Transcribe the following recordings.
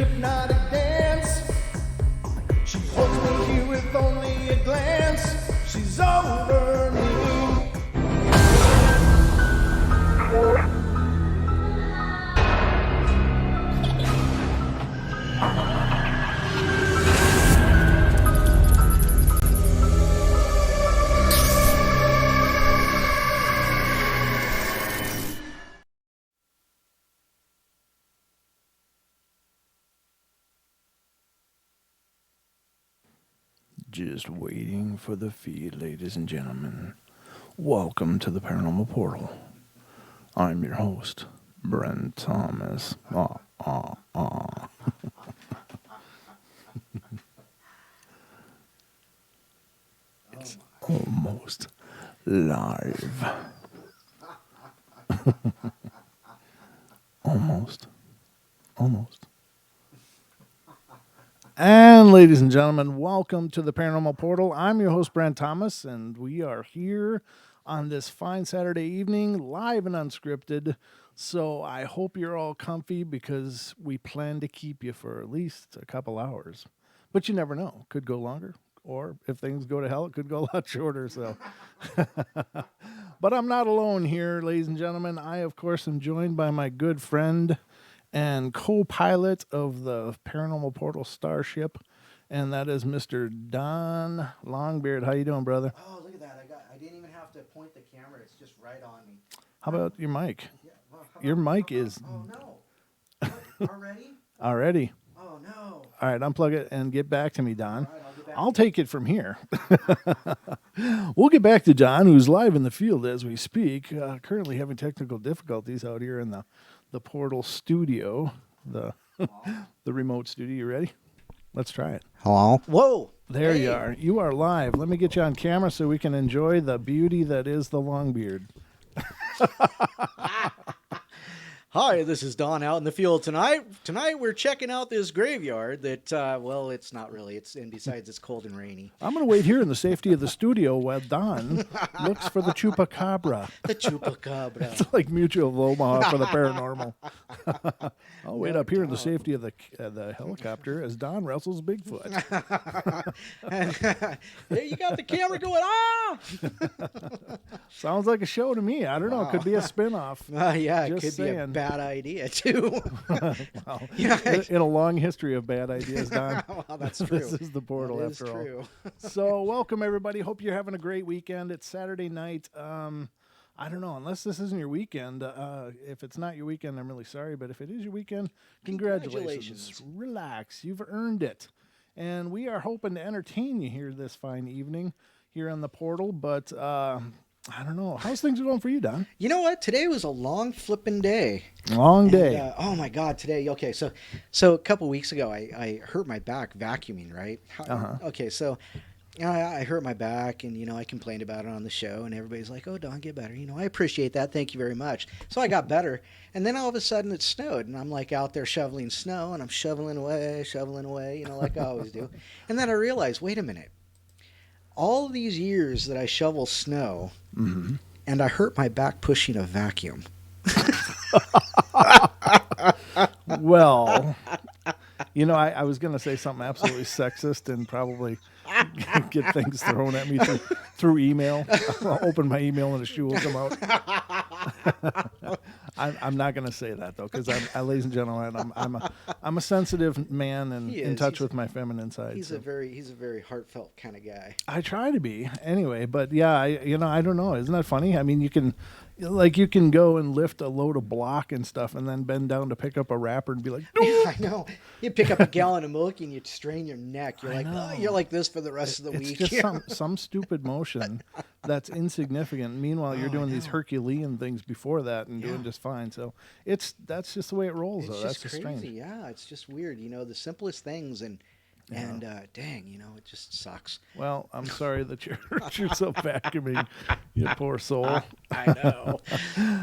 hypnotic dance. She holds me here with only a glance. She's over me. Just waiting for the feed, ladies and gentlemen. Welcome to the Paranormal Portal. I'm your host, Brent Thomas. It's almost live. Almost. And ladies and gentlemen, welcome to the Paranormal Portal. I'm your host, Brent Thomas, and we are here on this fine Saturday evening, live and unscripted. So I hope you're all comfy because we plan to keep you for at least a couple hours. But you never know. Could go longer, or if things go to hell, it could go a lot shorter. So, but I'm not alone here, ladies and gentlemen. I, of course, am joined by my good friend and co-pilot of the Paranormal Portal Starship, and that is Mr. Don Longbeard. How you doing, brother? Oh, look at that! I didn't even have to point the camera; it's just right on me. How about your mic? Yeah, well, Your mic is... Oh no! What? Already? Already. Oh no! All right, unplug it and get back to me, Don. All right, I'll get back. I'll take it from here. We'll get back to Don, who's live in the field as we speak. Currently having technical difficulties out here in the Portal studio, the remote studio. You ready? Let's try it. Hello. Whoa! There Hey. you are. You are live. Let me get you on camera so we can enjoy the beauty that is the Longbeard. Hi, this is Don out in the field tonight. Tonight we're checking out this graveyard that, well, it's not really. And besides, it's cold and rainy. I'm going to wait here in the safety of the studio while Don looks for the chupacabra. The chupacabra. It's like Mutual of Omaha for the paranormal. I'll wait up here in the safety of the helicopter as Don wrestles Bigfoot. There you got the camera going. Ah! Sounds like a show to me. I don't know. It could be a spinoff. Yeah, it Just could be a saying. bad idea too. Well, Yeah. in a long history of bad ideas, Don. Well, that's true. This is the portal That is after all. true. So welcome everybody. Hope you're having a great weekend. It's Saturday night. I don't know, unless this isn't your weekend. If it's not your weekend, I'm really sorry. But if it is your weekend, congratulations. Relax. You've earned it. And we are hoping to entertain you here this fine evening here on the portal. But I don't know. How's things going for you, Don? You know what? Today was a long flipping day. Long day. And, oh my God, today. Okay, so a couple weeks ago, I hurt my back vacuuming. Right. Okay, so I hurt my back, and I complained about it on the show, and everybody's like, "Oh, Don, get better." I appreciate that. Thank you very much. So I got better, and then all of a sudden it snowed, and I'm like out there shoveling snow, and I'm shoveling away, like I always do. And then I realized, wait a minute. All these years that I shovel snow, and I hurt my back pushing a vacuum. Well, I was going to say something absolutely sexist and probably get things thrown at me through email. I'll open my email and a shoe will come out. I'm not going to say that though, because ladies and gentlemen, I'm a sensitive man and in touch with my feminine side. He's a very heartfelt kind of guy. I try to be anyway, but yeah, I don't know. Isn't that funny? I mean, you can go and lift a load of block and stuff, and then bend down to pick up a wrapper and be like, Yeah, I know. You pick up a gallon of milk and you strain your neck. You're like, oh, you're like this for the rest of the week. It's just some stupid motion that's insignificant. Meanwhile, you're doing these Herculean things before that and doing just fine. So that's just the way it rolls. It's though. just That's crazy. strange. Yeah, it's just weird. The simplest things and dang, it just sucks. Well, I'm sorry that you hurt yourself vacuuming, you poor soul. I know.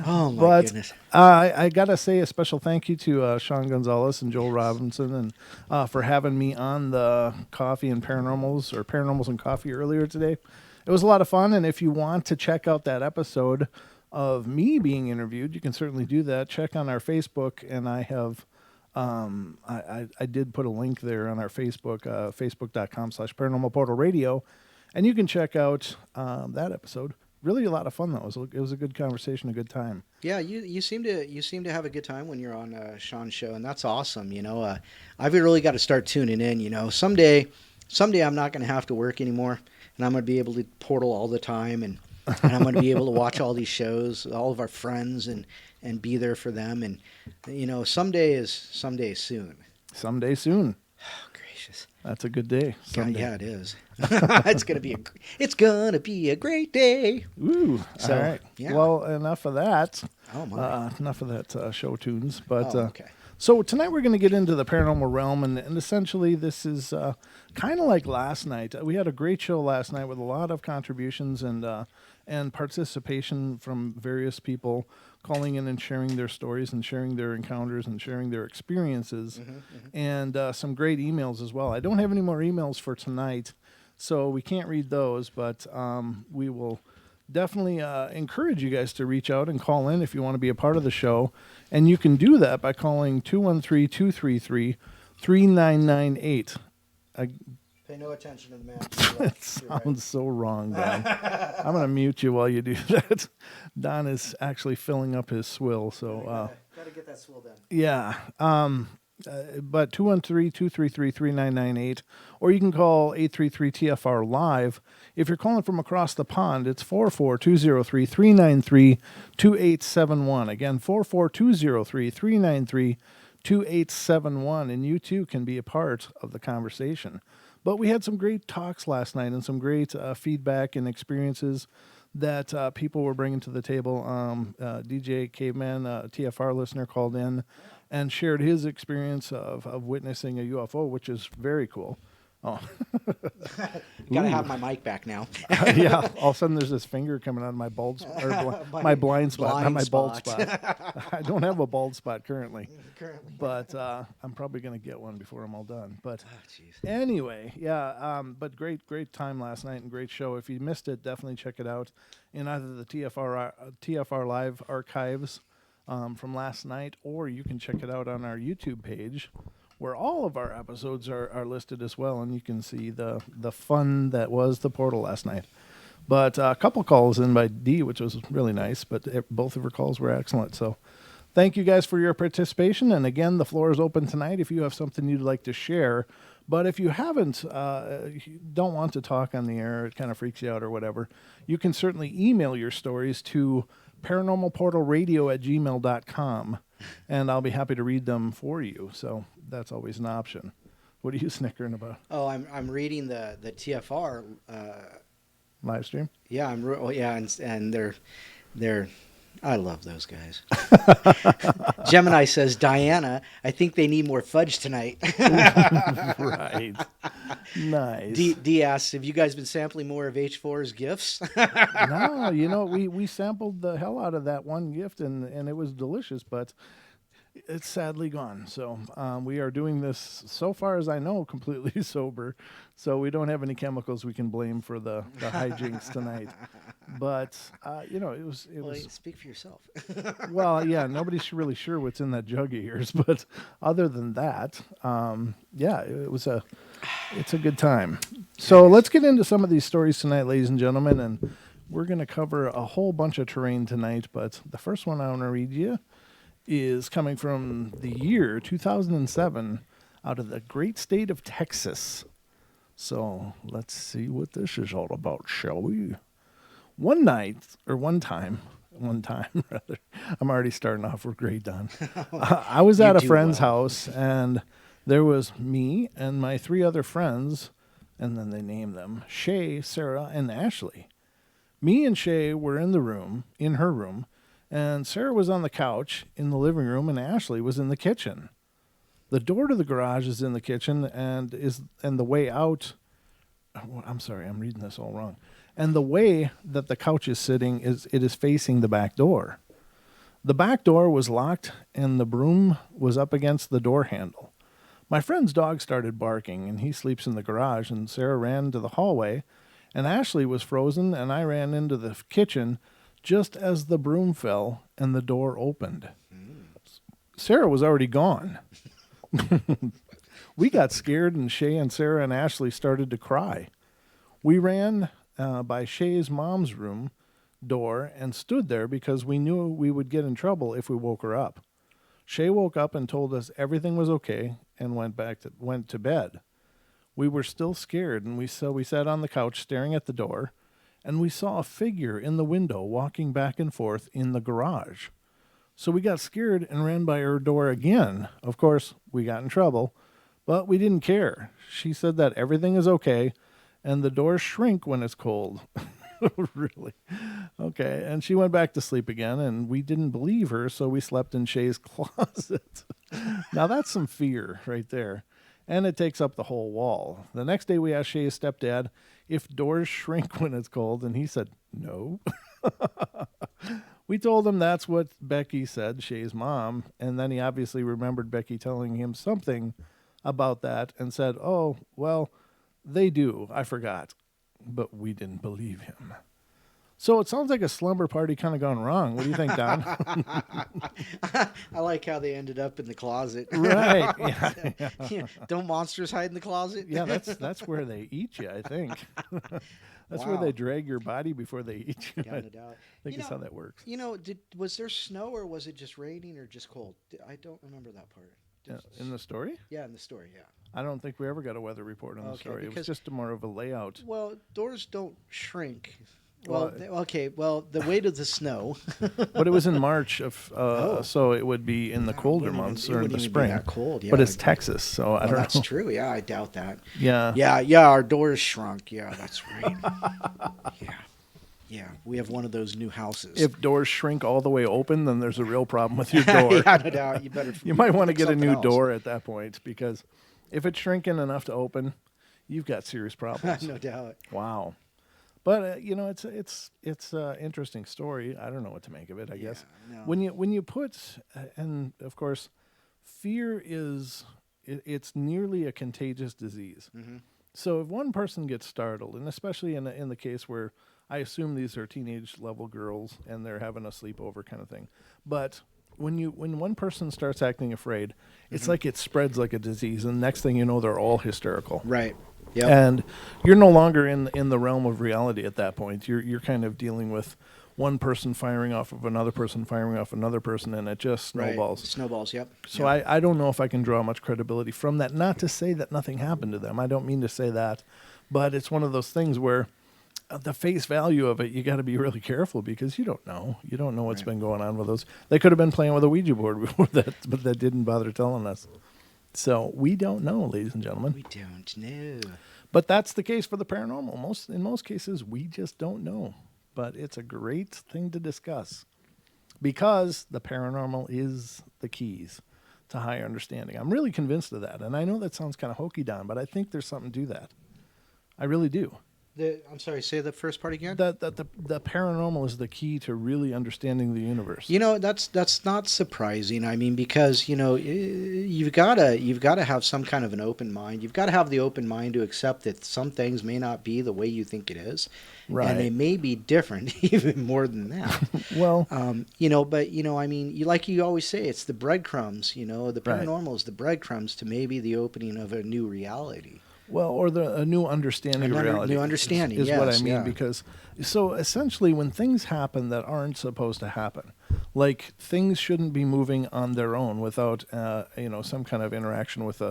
Oh my goodness. I gotta say a special thank you to Sean Gonzalez and Joel Robinson and for having me on the Coffee and Paranormals or Paranormals and Coffee earlier today. It was a lot of fun, and if you want to check out that episode of me being interviewed, you can certainly do that. Check on our Facebook, and I have I did put a link there on our Facebook, facebook.com/Paranormal Portal Radio, and you can check out that episode. Really a lot of fun, though. It was a good conversation, a good time. Yeah, you seem to have a good time when you're on Sean's show, and that's awesome. I've really got to start tuning in. Someday I'm not going to have to work anymore, and I'm going to be able to portal all the time, and I'm going to be able to watch all these shows, all of our friends, and be there for them. And someday soon. Someday soon. Oh, gracious. That's a good day. Someday. Yeah, it is. It's gonna be a great day. Ooh. So, all right. yeah. Well, enough of that. Oh my. Enough of that show tunes. But okay. So tonight we're going to get into the paranormal realm, and essentially this is kind of like last night. We had a great show last night with a lot of contributions and participation from various people calling in and sharing their stories and sharing their encounters and sharing their experiences, and some great emails as well. I don't have any more emails for tonight, so we can't read those, but we will definitely encourage you guys to reach out and call in if you want to be a part of the show. And you can do that by calling 213-233-3998. Pay no attention to the man. That sounds so wrong, Don. I'm going to mute you while you do that. Don is actually filling up his swill. So, gotta get that swill done. Yeah. But 213-233-3998, or you can call 833-TFR live. If you're calling from across the pond, it's 44203-393-2871. Again, 44203-393-2871, and you too can be a part of the conversation. But we had some great talks last night and some great feedback and experiences that people were bringing to the table. DJ Caveman, TFR listener, called in and shared his experience of witnessing a UFO, which is very cool. Oh, gotta have my mic back now. Yeah, all of a sudden there's this finger coming out of my bald my blind spot, not my bald spot. I don't have a bald spot currently. But I'm probably gonna get one before I'm all done. But anyway, yeah. But great time last night and great show. If you missed it, definitely check it out in either the TFR Live archives from last night, or you can check it out on our YouTube page, where all of our episodes are listed as well, and you can see the fun that was the portal last night. But a couple calls in by Dee, which was really nice, but both of her calls were excellent. So thank you guys for your participation. And again, the floor is open tonight if you have something you'd like to share. But if you haven't, don't want to talk on the air, it kind of freaks you out or whatever, you can certainly email your stories to paranormalportalradio@gmail.com, and I'll be happy to read them for you. So that's always an option. What are you snickering about? Oh, I'm reading the TFR live stream. Yeah, and they're I love those guys. Gemini says, Diana, I think they need more fudge tonight. Right. Nice. D asks, have you guys been sampling more of H4's gifts? No, we sampled the hell out of that one gift, and it was delicious, but it's sadly gone. So we are doing this, so far as I know, completely sober. So we don't have any chemicals we can blame for the hijinks tonight. But it was. Speak for yourself. Well, yeah, nobody's really sure what's in that jug of yours. But other than that, it's a good time. So let's get into some of these stories tonight, ladies and gentlemen, and we're going to cover a whole bunch of terrain tonight. But the first one I want to read you is coming from the year 2007 out of the great state of Texas. So let's see what this is all about, shall we? One time, rather. I'm already starting off with great, Don. I was at a friend's house, and there was me and my three other friends, and then they named them Shay, Sarah, and Ashley. Me and Shay were in her room, and Sarah was on the couch in the living room, and Ashley was in the kitchen. The door to the garage is in the kitchen, and the way out. I'm sorry, I'm reading this all wrong. And the way that the couch is sitting is facing the back door. The back door was locked, and the broom was up against the door handle. My friend's dog started barking, and he sleeps in the garage, and Sarah ran to the hallway, and Ashley was frozen, and I ran into the kitchen just as the broom fell and the door opened. Sarah was already gone. We got scared, and Shay and Sarah and Ashley started to cry. We ran by Shay's mom's room door and stood there because we knew we would get in trouble if we woke her up. Shay woke up and told us everything was okay and went to bed. We were still scared, and we sat on the couch staring at the door, and we saw a figure in the window walking back and forth in the garage. So we got scared and ran by her door again. Of course, we got in trouble, but we didn't care. She said that everything is okay, and the doors shrink when it's cold. Really? Okay. And she went back to sleep again, and we didn't believe her, so we slept in Shay's closet. Now that's some fear right there. And it takes up the whole wall. The next day we asked Shay's stepdad if doors shrink when it's cold, and he said no. We told him that's what Becky said, Shay's mom, and then he obviously remembered Becky telling him something about that and said, oh, well, they do. I forgot. But we didn't believe him. So it sounds like a slumber party kind of gone wrong. What do you think, Don? I like how they ended up in the closet. Right. Yeah. Yeah. Don't monsters hide in the closet? Yeah, that's where they eat you, I think. That's where they drag your body before they eat you. Yeah, no doubt. I think that's how that works. Was there snow, or was it just raining, or just cold? I don't remember that part. In the story? Yeah, in the story, yeah. I don't think we ever got a weather report on the story. It was just more of a layout. Well, doors don't shrink. Well, the weight of the snow. But it was in March so it would be in the colder months or in the spring. That cold, yeah. But it's Texas, so I don't know. That's true. Yeah, I doubt that. Yeah. Yeah. Our doors shrunk. Yeah, that's right. Yeah. We have one of those new houses. If doors shrink all the way open, then there's a real problem with your door. Yeah, no doubt. You might want to get a new door at that point, because if it's shrinking enough to open, you've got serious problems. No doubt. Wow. But it's an interesting story. I don't know what to make of it. I guess no. when you put and of course, fear it's nearly a contagious disease. Mm-hmm. So if one person gets startled, and especially in the case where I assume these are teenage level girls and they're having a sleepover kind of thing, but when one person starts acting afraid, it's like it spreads like a disease, and next thing you know, they're all hysterical. Right. Yep. And you're no longer in the realm of reality at that point. You're kind of dealing with one person firing off of another person, and it just snowballs. Right. Snowballs, yep. So yep. I don't know if I can draw much credibility from that. Not to say that nothing happened to them. I don't mean to say that. But it's one of those things where the face value of it, you got to be really careful, because you don't know. You don't know what's been going on with those. They could have been playing with a Ouija board before that, but that didn't bother telling us. So we don't know, ladies and gentlemen. We don't know. But that's the case for the paranormal. In most cases, we just don't know. But it's a great thing to discuss, because the paranormal is the keys to higher understanding. I'm really convinced of that. And I know that sounds kind of hokey, Don, but I think there's something to that. I really do. I'm sorry, say the first part again? That the paranormal is the key to really understanding the universe. That's not surprising. I mean, because you've gotta have some kind of an open mind. You've got to have the open mind to accept that some things may not be the way you think it is, right? And they may be different, even more than that. Well, but I mean, like you always say, it's the breadcrumbs. The paranormal is the breadcrumbs to maybe the opening of a new reality. Well, or a new understanding of reality. New understanding, is yes, what I mean. yeah. Because, so essentially, when things happen that aren't supposed to happen, like things shouldn't be moving on their own without, some kind of interaction with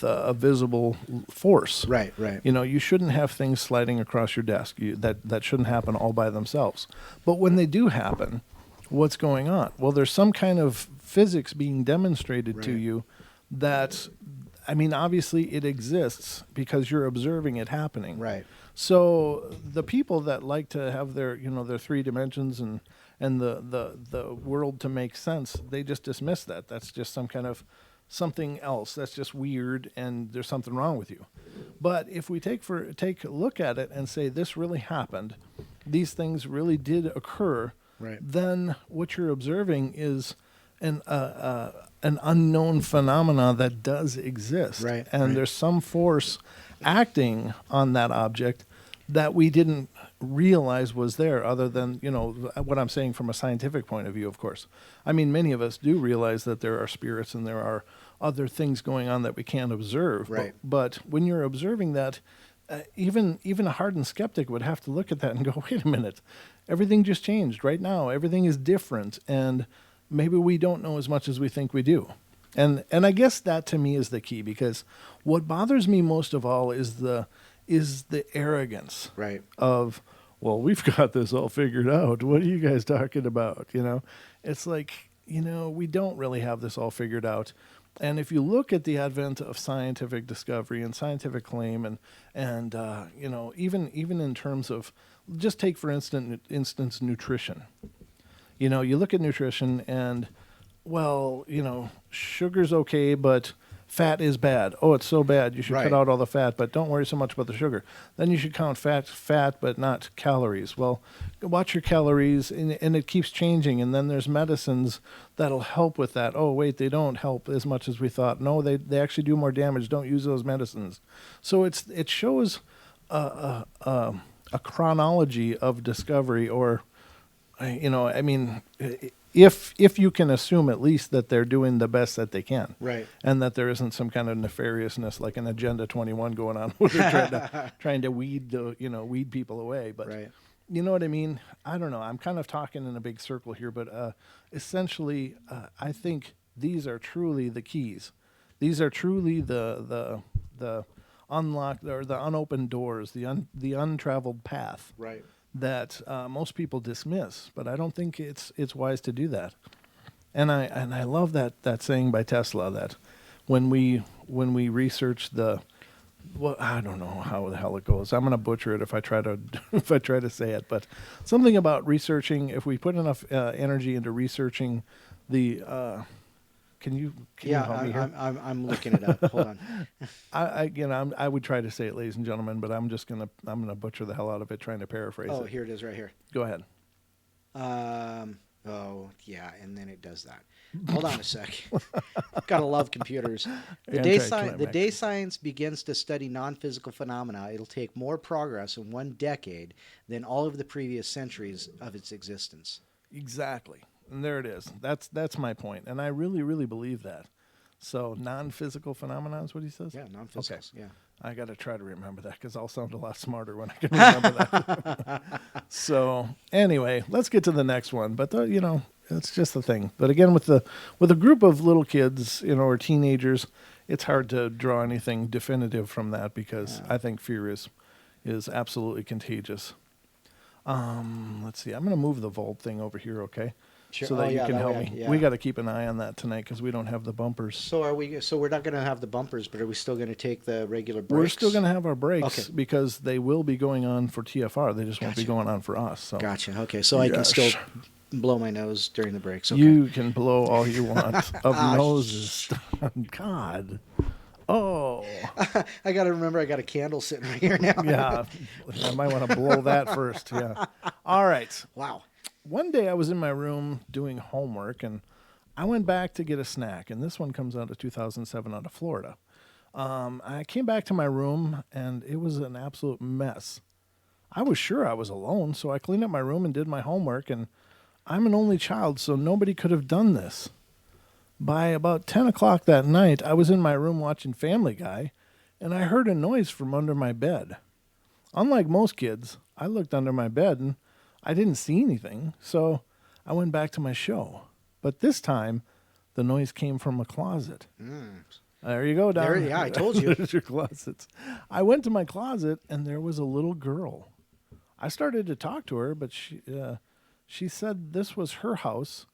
a visible force. Right. You shouldn't have things sliding across your desk. That shouldn't happen all by themselves. But when they do happen, what's going on? Well, there's some kind of physics being demonstrated to you that, I mean, obviously it exists because you're observing it happening. Right. So the people that like to have their three dimensions and the world to make sense, they just dismiss that. That's just some kind of something else. That's just weird, and there's something wrong with you. But if we take a look at it and say this really happened, these things really did occur, right, then what you're observing is an unknown phenomena that does exist. Right. And there's some force acting on that object that we didn't realize was there, other than, what I'm saying from a scientific point of view, of course. I mean, many of us do realize that there are spirits and there are other things going on that we can't observe. Right. But when you're observing that, even a hardened skeptic would have to look at that and go, wait a minute, everything just changed right now. Everything is different, and maybe we don't know as much as we think we do. And I guess that to me is the key, because what bothers me most of all is the arrogance Right. of, well, we've got this all figured out. What are you guys talking about? It's like, we don't really have this all figured out. And if you look at the advent of scientific discovery and scientific claim, and even in terms of, just take for instance nutrition. You look at nutrition and, well, sugar's okay, but fat is bad. Oh, it's so bad. You should Right. cut out all the fat, but don't worry so much about the sugar. Then you should count fat, but not calories. Well, watch your calories, and it keeps changing. And then there's medicines that'll help with that. Oh, wait, they don't help as much as we thought. No, they actually do more damage. Don't use those medicines. So it shows a chronology of discovery, or, I mean, if you can assume at least that they're doing the best that they can, Right. and that there isn't some kind of nefariousness like an Agenda 21 going on, where they're trying to weed people away. But Right. you know what I mean? I don't know. I'm kind of talking in a big circle here, but essentially, I think these are truly the keys. These are truly the unlocked, or the unopened doors, the untraveled path Right. that most people dismiss, but I don't think it's wise to do that. And I love that saying by Tesla, that when we research I don't know how the hell it goes. I'm going to butcher it if I try to say it, but something about researching. If we put enough energy into researching the can you help me here? I'm looking it up. Hold on. I would try to say it, ladies and gentlemen, but I'm gonna butcher the hell out of it trying to paraphrase Oh, it. here it is, right here. Go ahead. Oh, yeah, and then it does that. Hold on a sec. Gotta love computers. The day science begins to study non-physical phenomena, it'll take more progress in one decade than all of the previous centuries of its existence. Exactly. And there it is. That's my point. And I really, really believe that. So non-physical phenomena is what he says? Yeah, non-physical. Okay. Yeah. I got to try to remember that, because I'll sound a lot smarter when I can remember that. So anyway, let's get to the next one. But it's just the thing. But again, with a group of little kids, or teenagers, it's hard to draw anything definitive from that, because I think fear is absolutely contagious. Let's see. I'm going to move the vault thing over here, okay? Sure. So that you can help me. Yeah. We got to keep an eye on that tonight, because we don't have the bumpers. So we're not going to have the bumpers, but are we still going to take the regular breaks? We're still going to have our breaks, okay, because they will be going on for TFR. They just won't be going on for us. So. Gotcha. Okay, so I can still blow my nose during the breaks. Okay. You can blow all you want of noses. God. Oh. I got to remember I got a candle sitting right here now. Yeah. I might want to blow that first. Yeah. All right. Wow. One day I was in my room doing homework, and I went back to get a snack. And this one comes out of 2007 out of Florida. I came back to my room, and it was an absolute mess. I was sure I was alone, so I cleaned up my room and did my homework. And I'm an only child, so nobody could have done this. By about 10 o'clock that night, I was in my room watching Family Guy, and I heard a noise from under my bed. Unlike most kids, I looked under my bed, and I didn't see anything, so I went back to my show. But this time, the noise came from a closet. There you go, Don. Yeah, I told you. There's your closets. I went to my closet, and there was a little girl. I started to talk to her, but she said this was her house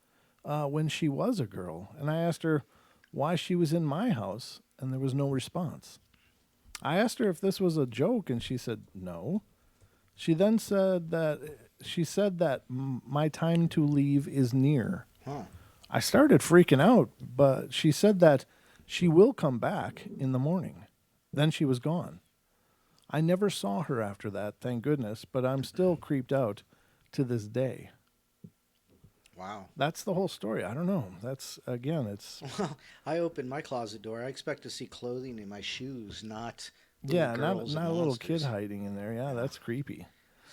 when she was a girl. And I asked her why she was in my house, and there was no response. I asked her if this was a joke, and she said no. She then said that my time to leave is near. Huh. I started freaking out, but she said that she will come back in the morning. Then she was gone. I never saw her after that, thank goodness, but I'm still creeped out to this day. Wow. That's the whole story. I don't know. It's... Well, I opened my closet door. I expect to see clothing in my shoes, not not girls a and little monsters. kid hiding in there. Yeah, that's creepy.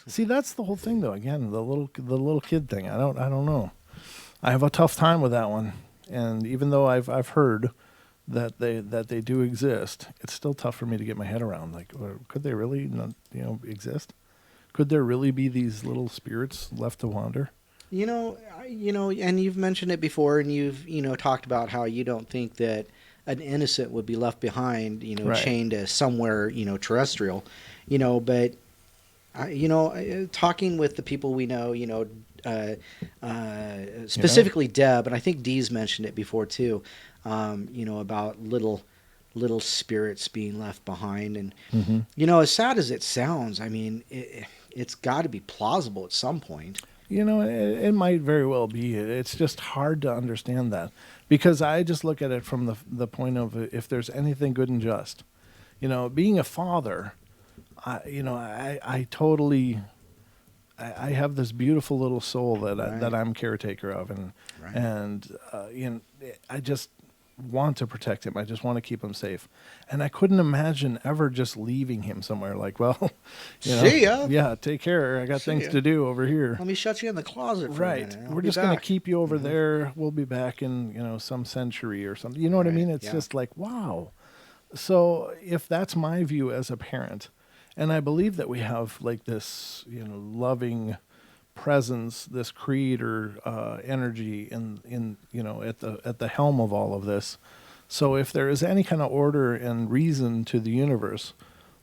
See, that's the whole thing, though. Again, the little kid thing. I don't know. I have a tough time with that one. And even though I've heard that they do exist, it's still tough for me to get my head around. Like, could they really not, exist? Could there really be these little spirits left to wander? And you've mentioned it before, and you've talked about how you don't think that an innocent would be left behind, Right. chained to somewhere, terrestrial, but talking with the people we know, uh, specifically Deb, and I think Dee's mentioned it before too, about little spirits being left behind, and Hmm. as sad as it sounds, I mean, it's got to be plausible at some point. It might very well be. It's just hard to understand that because I just look at it from the point of if there's anything good and just. Being a father, I totally, I have this beautiful little soul that Right, I'm caretaker of, right. and I just want to protect him. I just want to keep him safe, and I couldn't imagine ever just leaving him somewhere. Like, well, See ya. yeah, take care. I got See things ya. to do over here. Let me shut you in the closet for a Right. minute. And I'll We're be just going to back. keep you over Hmm. there. We'll be back in, some century or something. You know what I Right. mean? It's Yeah. just like, wow. So if that's my view as a parent, and I believe that we have like this, loving presence, this creator energy at the helm of all of this. So if there is any kind of order and reason to the universe,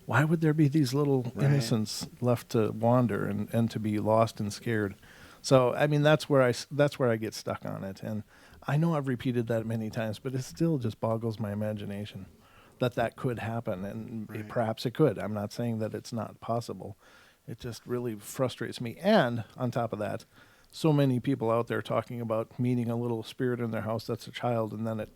why would there be these little Right. innocents left to wander and to be lost and scared? So I mean that's where I get stuck on it, and I know I've repeated that many times, but it still just boggles my imagination that could happen, and Right. perhaps it could. I'm not saying that it's not possible. It just really frustrates me. And on top of that, so many people out there talking about meeting a little spirit in their house that's a child, and then it,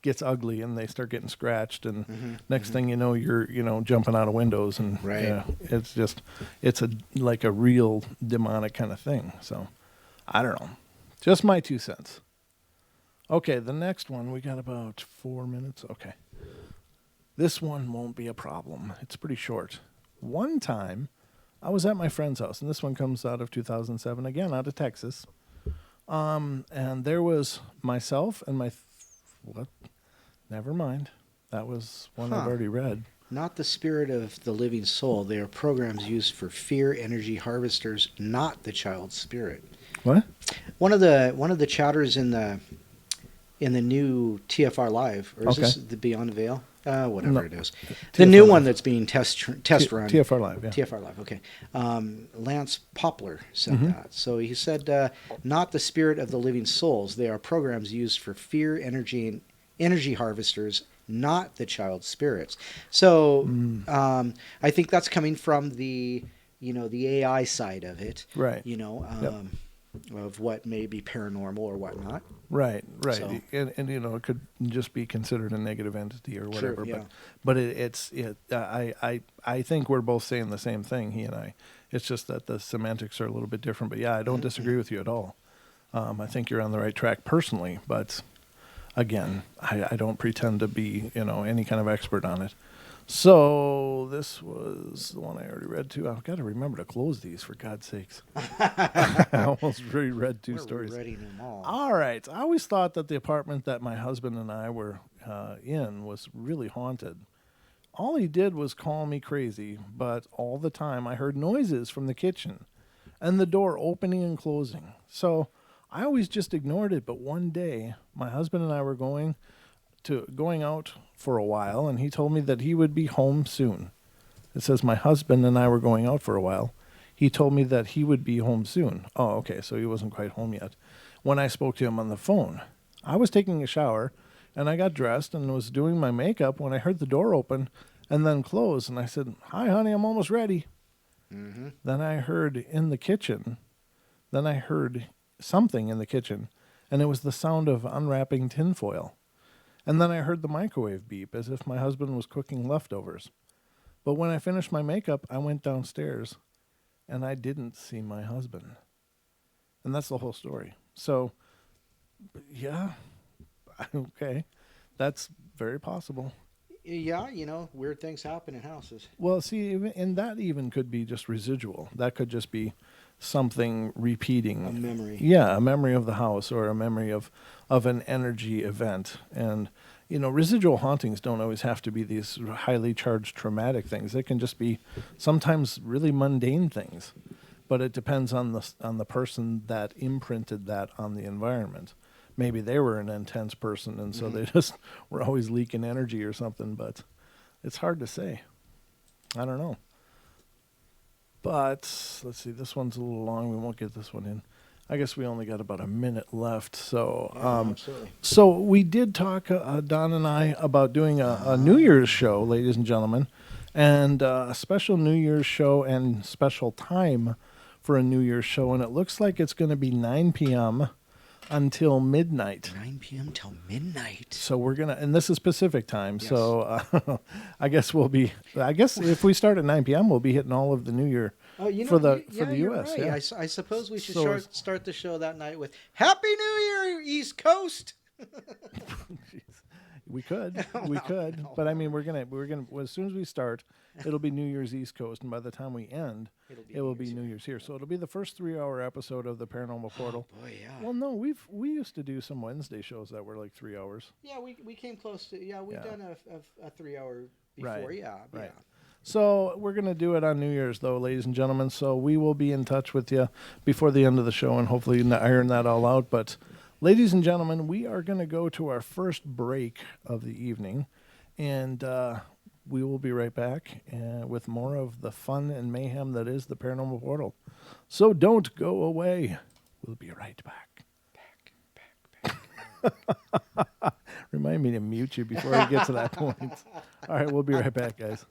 gets ugly and they start getting scratched, and Hmm. next Hmm. thing you know, you're, jumping out of windows, and Right. yeah, it's like a real demonic kind of thing. So I don't know. Just my 2 cents. Okay, the next one, we got about 4 minutes. Okay. This one won't be a problem. It's pretty short. One time, I was at my friend's house, and this one comes out of 2007, again, out of Texas. And there was myself and what? Never mind. That was one I've Huh. already read. Not the spirit of the living soul. They are programs used for fear energy harvesters, not the child's spirit. What? One of the chatters in the new TFR Live, or is Okay. this the Beyond the Veil? Whatever No. it is, the TFR new one Live. that's being test run. TFR Live, yeah. TFR Live, okay. Lance Poplar said Mm-hmm. that. So he said, not the spirit of the living souls. They are programs used for fear energy and energy harvesters, not the child's spirits. So Mm, I think that's coming from the AI side of it, right. you know, Yep. um, of what may be paranormal or whatnot. Right, So right, and it could just be considered a negative entity or true, whatever. yeah. But I think we're both saying the same thing, he and I. It's just that the semantics are a little bit different. But yeah, I don't Hmm. disagree with you at all. I think you're on the right track personally, but again, I don't pretend to be any kind of expert on it. So this was the one I already read too. I've got to remember to close these for God's sakes. I almost reread two We're stories. rereading them all. All right. I always thought that the apartment that my husband and I were in was really haunted. All he did was call me crazy, but all the time I heard noises from the kitchen and the door opening and closing. So I always just ignored it. But one day, my husband and I were going out for a while, and he told me that he would be home soon. It says my husband and I were going out for a while. He told me that he would be home soon. Oh, okay, so he wasn't quite home yet. When I spoke to him on the phone, I was taking a shower, and I got dressed and was doing my makeup when I heard the door open and then close. And I said, "Hi, honey, I'm almost ready." Hmm. Then I heard in the kitchen, then I heard something in the kitchen, and it was the sound of unwrapping tinfoil. And then I heard the microwave beep as if my husband was cooking leftovers. But when I finished my makeup, I went downstairs and I didn't see my husband. And that's the whole story. So, yeah, okay. That's very possible. Yeah, weird things happen in houses. Well, see, and that even could be just residual. That could just be something A repeating. memory. Yeah, a memory of the house or a memory of an energy event. And residual hauntings don't always have to be these highly charged traumatic things. They can just be sometimes really mundane things. But it depends on the person that imprinted that on the environment. Maybe they were an intense person, and so they just were always leaking energy or something. But it's hard to say. I don't know. But let's see, this one's a little long. We won't get this one in. I guess we only got about a minute left. So, Yeah, absolutely. so we did talk, Don and I, about doing a New Year's show, ladies and gentlemen, and a special New Year's show and special time for a New Year's show. And it looks like it's going to be 9 p.m. until midnight. 9 p.m. till midnight. So we're gonna, and this is Pacific time. Yes. So I guess if we start at 9 p.m., we'll be hitting all of the New Year for the U.S. Right. Yeah. I suppose we should So start the show that night with "Happy New Year, East Coast." We could, No. but I mean, we're gonna as soon as we start, it'll be New Year's East Coast, and by the time we end, it will be New Year's here. So it'll be the first 3-hour episode of the Paranormal Portal. Oh boy, yeah. Well, no, we used to do some Wednesday shows that were like 3 hours. Yeah, we came close to. Yeah, we've done a 3-hour before. Right. Yeah, Right. yeah. So we're going to do it on New Year's, though, ladies and gentlemen. So we will be in touch with you before the end of the show and hopefully iron that all out. But, ladies and gentlemen, we are going to go to our first break of the evening, and we will be right back with more of the fun and mayhem that is the Paranormal Portal. So don't go away. We'll be right back. Remind me to mute you before we get to that point. All right, we'll be right back, guys.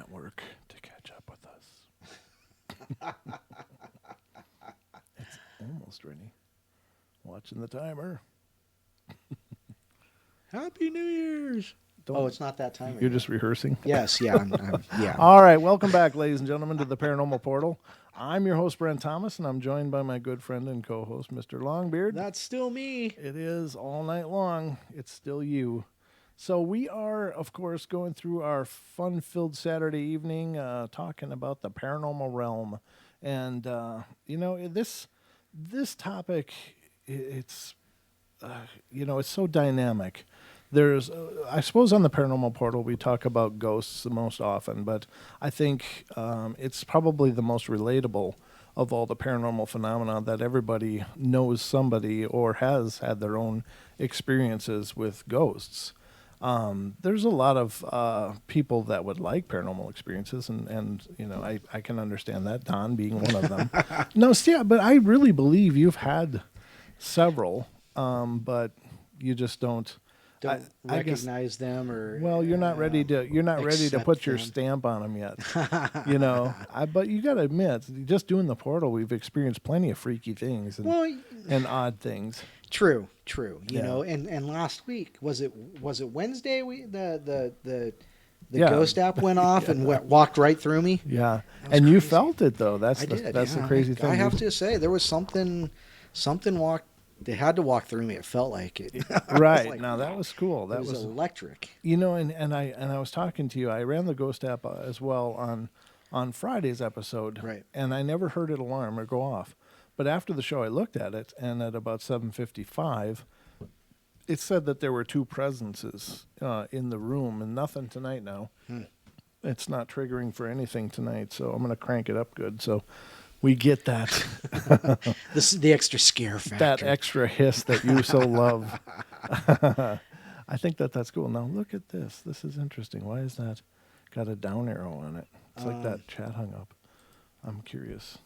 network to catch up with us. It's almost ready. Watching the timer. Happy New Year's. Don't, it's not that time. You're just rehearsing? Yes, yeah. Yeah. All right, welcome back, ladies and gentlemen, to the Paranormal Portal. I'm your host, Brent Thomas, and I'm joined by my good friend and co-host, Mr. Longbeard. That's still me. It is all night long. It's still you. So we are, of course, going through our fun-filled Saturday evening, talking about the paranormal realm. And, this topic, it's so dynamic. There's, I suppose on the Paranormal Portal, we talk about ghosts the most often, but I think it's probably the most relatable of all the paranormal phenomena, that everybody knows somebody or has had their own experiences with ghosts. There's a lot of people that would like paranormal experiences, and I can understand that, Don being one of them. But I really believe you've had several, but you just don't recognize them, or you're not ready to put your stamp on them yet. But you got to admit, just doing the portal, we've experienced plenty of freaky things and odd things. True. You know, and last week was it Wednesday? The ghost app went off and walked right through me. Yeah, and you felt it though. That's the crazy thing. I have to say, there was something walked. They had to walk through me. It felt like it. Right. Like, now that was cool. That was electric. And I was talking to you. I ran the ghost app as well on Friday's episode. Right. And I never heard it alarm or go off. But after the show, I looked at it, and at about 7:55, it said that there were two presences in the room, and nothing tonight now. It's not triggering for anything tonight, so I'm going to crank it up good. So we get that. This is the extra scare factor. That extra hiss that you so love. I think that's cool. Now look at this. This is interesting. Why is that got a down arrow on it? It's like that chat hung up. I'm curious.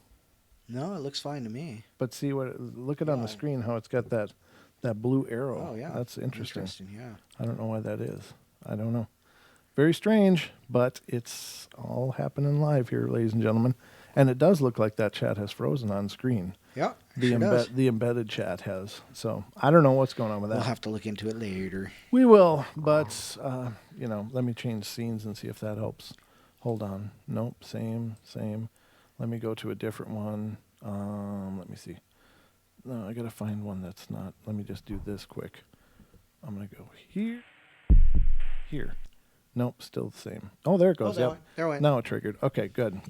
No, it looks fine to me. But see look at on the screen how it's got that blue arrow. Oh yeah, that's interesting. Yeah. I don't know why that is. I don't know. Very strange, but it's all happening live here, ladies and gentlemen. And it does look like that chat has frozen on screen. Yeah, the embedded chat has. So I don't know what's going on with that. We'll have to look into it later. We will, but let me change scenes and see if that helps. Hold on. Nope, same. Let me go to a different one. Let me see. No, I gotta find one that's not. Let me just do this quick. I'm gonna go here. Nope, still the same. Oh, there it goes. Yep. There it went. Now it triggered. Okay, good.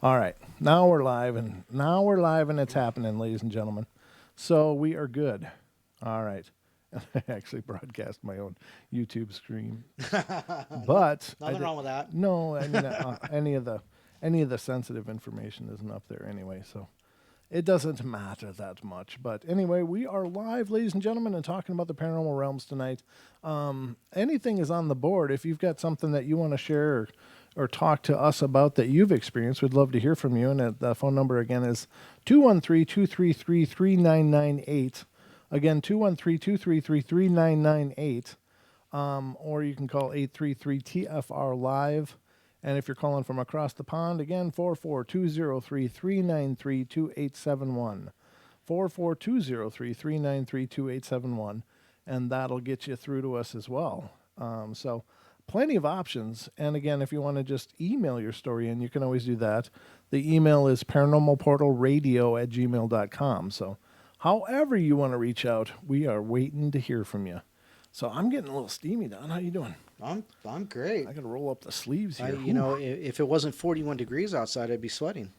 All right, now we're live, and it's happening, ladies and gentlemen. So we are good. All right. I actually broadcast my own YouTube stream, but nothing wrong with that. No, I mean any of the sensitive information isn't up there anyway, so it doesn't matter that much. But anyway, we are live, ladies and gentlemen, and talking about the paranormal realms tonight. Anything is on the board. If you've got something that you want to share or talk to us about that you've experienced, we'd love to hear from you. And the phone number again is 213-233-3998. Again, 213-233-3998. Or you can call 833-TFR-LIVE. And if you're calling from across the pond, again, 44203-393-2871. 44203-393-2871. And that'll get you through to us as well. So plenty of options. And again, if you want to just email your story in, you can always do that. The email is paranormalportalradio@gmail.com. So however you want to reach out, we are waiting to hear from you. So I'm getting a little steamy, Don. How you doing? I'm great. I got to roll up the sleeves here. If it wasn't 41 degrees outside, I'd be sweating.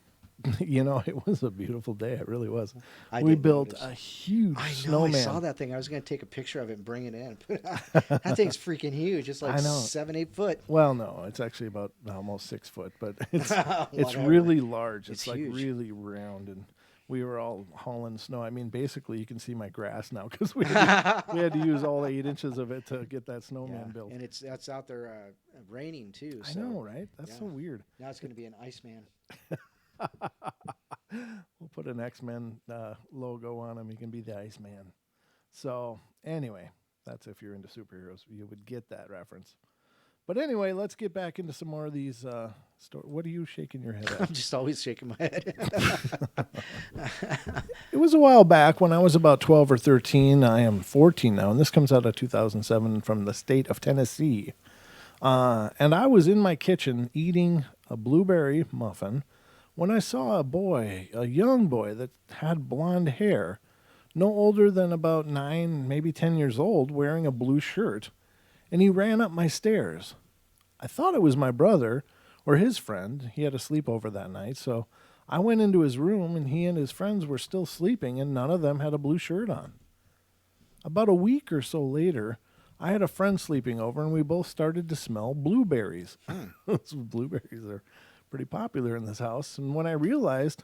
It was a beautiful day. It really was. We built a huge snowman. I saw that thing. I was going to take a picture of it and bring it in. That thing's freaking huge. It's like 7-8 foot. Well, no, it's actually about almost 6 foot, but it's really large. It's like huge. Really round, and we were all hauling snow. I mean, basically, you can see my grass now because we had to use all 8 inches of it to get that snowman built. And that's out there raining too. So. I know, right? That's so weird. Now it's going to be an Iceman. We'll put an X-Men logo on him. He can be the Iceman. So anyway, that's if you're into superheroes. You would get that reference. But anyway, let's get back into some more of these stories. What are you shaking your head I'm at? just always shaking my head. It was a while back when I was about 12 or 13. I am 14 now, and this comes out of 2007 from the state of Tennessee. And I was in my kitchen eating a blueberry muffin when I saw a boy, a young boy that had blonde hair, no older than about 9, maybe 10 years old, wearing a blue shirt, and he ran up my stairs. I thought it was my brother or his friend. He had a sleepover that night, so I went into his room, and he and his friends were still sleeping, and none of them had a blue shirt on. About a week or so later, I had a friend sleeping over, and we both started to smell blueberries. Blueberries are pretty popular in this house, and when I realized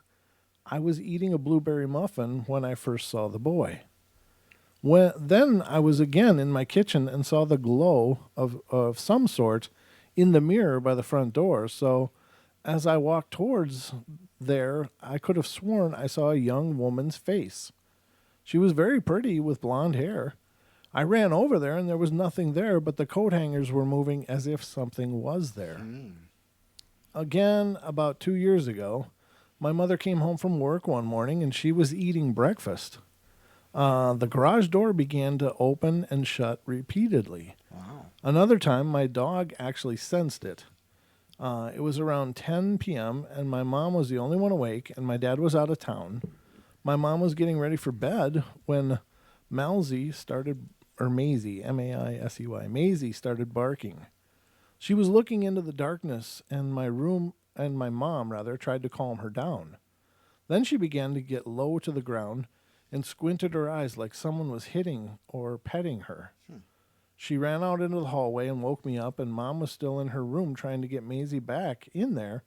I was eating a blueberry muffin when I first saw the boy. Then I was again in my kitchen and saw the glow of some sort in the mirror by the front door. So as I walked towards there, I could have sworn I saw a young woman's face. She was very pretty with blonde hair. I ran over there and there was nothing there, but the coat hangers were moving as if something was there. Again, about 2 years ago, my mother came home from work one morning and she was eating breakfast. The garage door began to open and shut repeatedly. Wow. Another time, my dog actually sensed it. It was around 10 p.m., and my mom was the only one awake, and my dad was out of town. My mom was getting ready for bed when Maisie, M-A-I-S-E-Y, Maisie started barking. She was looking into the darkness, and my mom, tried to calm her down. Then she began to get low to the ground and squinted her eyes like someone was hitting or petting her. She ran out into the hallway and woke me up, and Mom was still in her room trying to get Maisie back in there,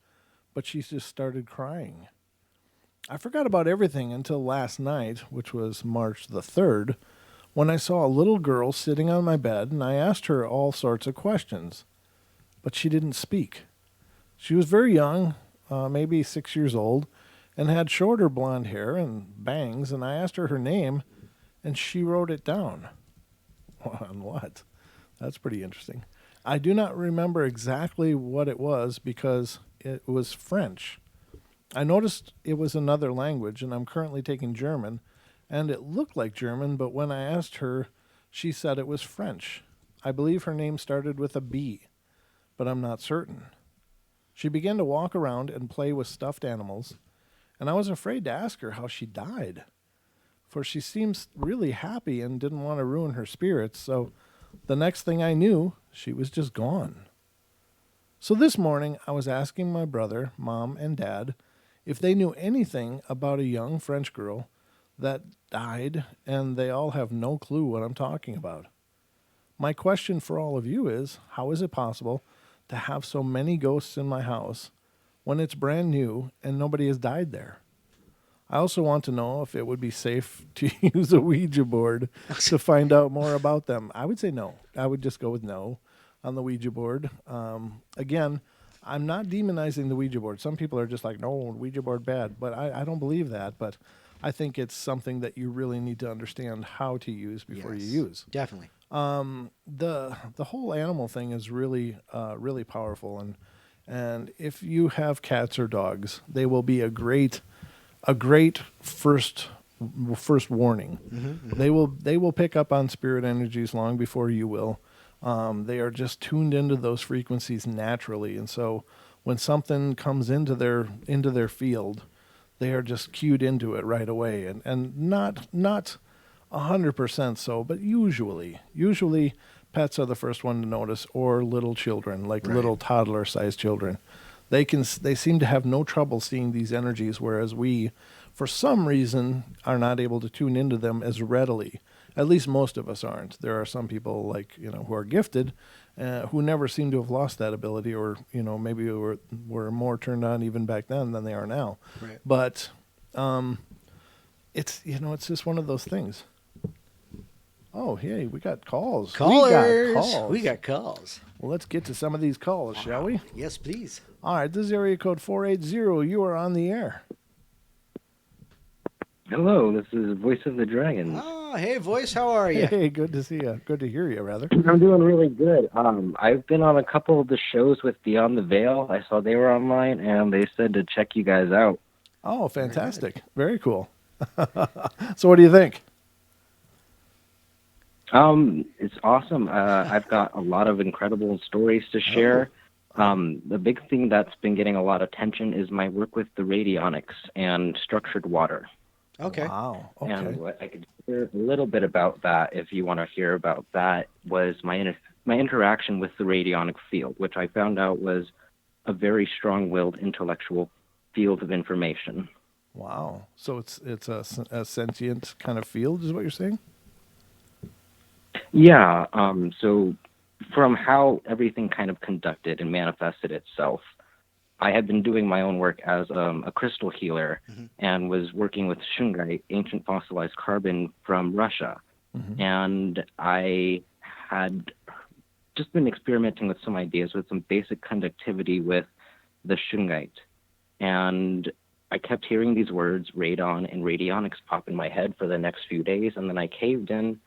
but she just started crying. I forgot about everything until last night, which was March the 3rd, when I saw a little girl sitting on my bed, and I asked her all sorts of questions, but she didn't speak. She was very young, maybe 6 years old, and had shorter blonde hair and bangs, and I asked her name, and she wrote it down. On what? That's pretty interesting. I do not remember exactly what it was because it was French. I noticed it was another language, and I'm currently taking German, and it looked like German, but when I asked her, she said it was French. I believe her name started with a B, but I'm not certain. She began to walk around and play with stuffed animals, and I was afraid to ask her how she died, for she seems really happy and didn't want to ruin her spirits, so the next thing I knew, she was just gone. So this morning, I was asking my brother, Mom, and Dad if they knew anything about a young French girl that died, and they all have no clue what I'm talking about. My question for all of you is, how is it possible to have so many ghosts in my house when it's brand new and nobody has died there? I also want to know if it would be safe to use a Ouija board to find out more about them. I would say no. I would just go with no on the Ouija board. Again, I'm not demonizing the Ouija board. Some people are just like, no, Ouija board bad. But I don't believe that. But I think it's something that you really need to understand how to use before you use. Definitely. The whole animal thing is really really powerful, and if you have cats or dogs, they will be a great first warning. They will pick up on spirit energies long before you will. They are just tuned into those frequencies naturally, and so when something comes into their field, they are just cued into it right away, and not 100% so, but usually pets are the first one to notice, or little children, like little toddler-sized children. They seem to have no trouble seeing these energies, whereas we, for some reason, are not able to tune into them as readily. At least most of us aren't. There are some people who are gifted, who never seem to have lost that ability, or maybe were more turned on even back then than they are now. Right. But it's just one of those things. Oh, hey, we got calls. Callers. We got calls. Well, let's get to some of these calls, shall we? Yes, please. All right, this is area code 480. You are on the air. Hello, this is Voice of the Dragon. Oh, hey, voice, how are you? Hey, good to see you. Good to hear you, rather. I'm doing really good. I've been on a couple of the shows with Beyond the Veil. I saw they were online, and they said to check you guys out. Oh, Very good. fantastic. Very cool. So, what do you think? It's awesome. I've got a lot of incredible stories to Oh, share. The big thing that's been getting a lot of attention is my work with the radionics and structured water. Okay. wow. And Okay. what I could share a little bit about that, if you want to hear about that, was my interaction with the radionic field, which I found out was a very strong-willed intellectual field of information. Wow. So it's a sentient kind of field, is what you're saying? Yeah. So from how everything kind of conducted and manifested itself, I had been doing my own work as a crystal healer Hmm. and was working with shungite, ancient fossilized carbon from Russia. Hmm. And I had just been experimenting with some ideas with some basic conductivity with the shungite. And I kept hearing these words, radon and radionics, pop in my head for the next few days. And then I caved in.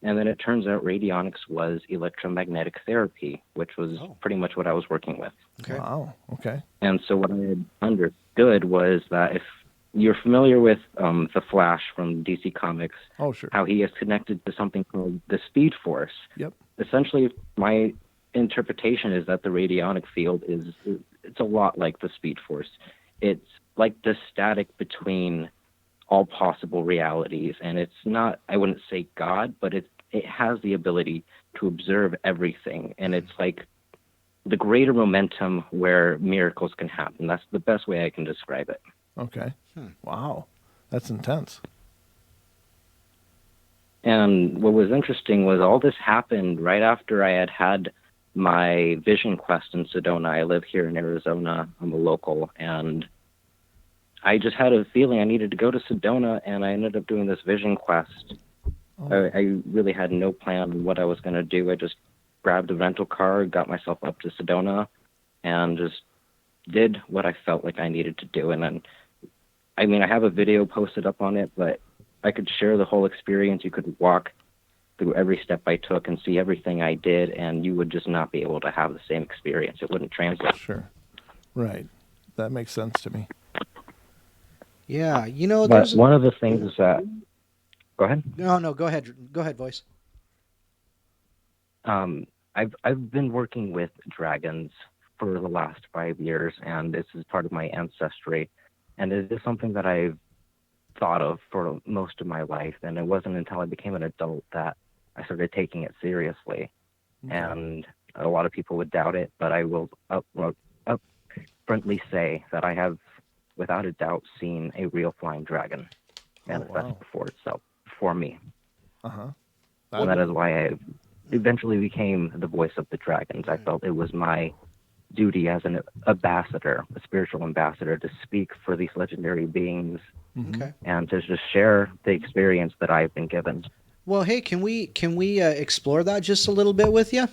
And then it turns out radionics was electromagnetic therapy, which was Oh, pretty much what I was working with. okay. Wow. Okay. And so what I had understood was that if you're familiar with the Flash from DC Comics, Oh, sure. how he is connected to something called the Speed Force. Yep. Essentially, my interpretation is that the radionic field is it's a lot like the Speed Force. It's like the static between all possible realities, and it's not, I wouldn't say God, but it has the ability to observe everything, and Mhm. it's like the greater momentum where miracles can happen. That's the best way I can describe it. Okay. Hmm. Wow. That's intense. And what was interesting was all this happened right after I had had my vision quest in Sedona. I live here in Arizona. I'm a local, and I just had a feeling I needed to go to Sedona, and I ended up doing this vision quest. Oh, I really had no plan on what I was going to do. I just grabbed a rental car, got myself up to Sedona, and just did what I felt like I needed to do. And then, I mean, I have a video posted up on it, but I could share the whole experience. You could walk through every step I took and see everything I did, and you would just not be able to have the same experience. It wouldn't translate. sure. Right. That makes sense to me. Yeah, But there's one of the things that, go ahead. no, no. Go ahead. Go ahead, voice. Um, I've been working with dragons for the last 5 years, and this is part of my ancestry, and it is something that I've thought of for most of my life. And it wasn't until I became an adult that I started taking it seriously. Okay. And a lot of people would doubt it, but I will upfrontly say that I have, without a doubt, seen a real flying dragon Oh, manifest wow. before itself, before me. Uh huh. And What? that is why I eventually became the voice of the dragons. I Mm. felt it was my duty as an ambassador, a spiritual ambassador, to speak for these legendary beings Mm-hmm. Okay. and to just share the experience that I've been given. Well, hey, can we explore that just a little bit with you?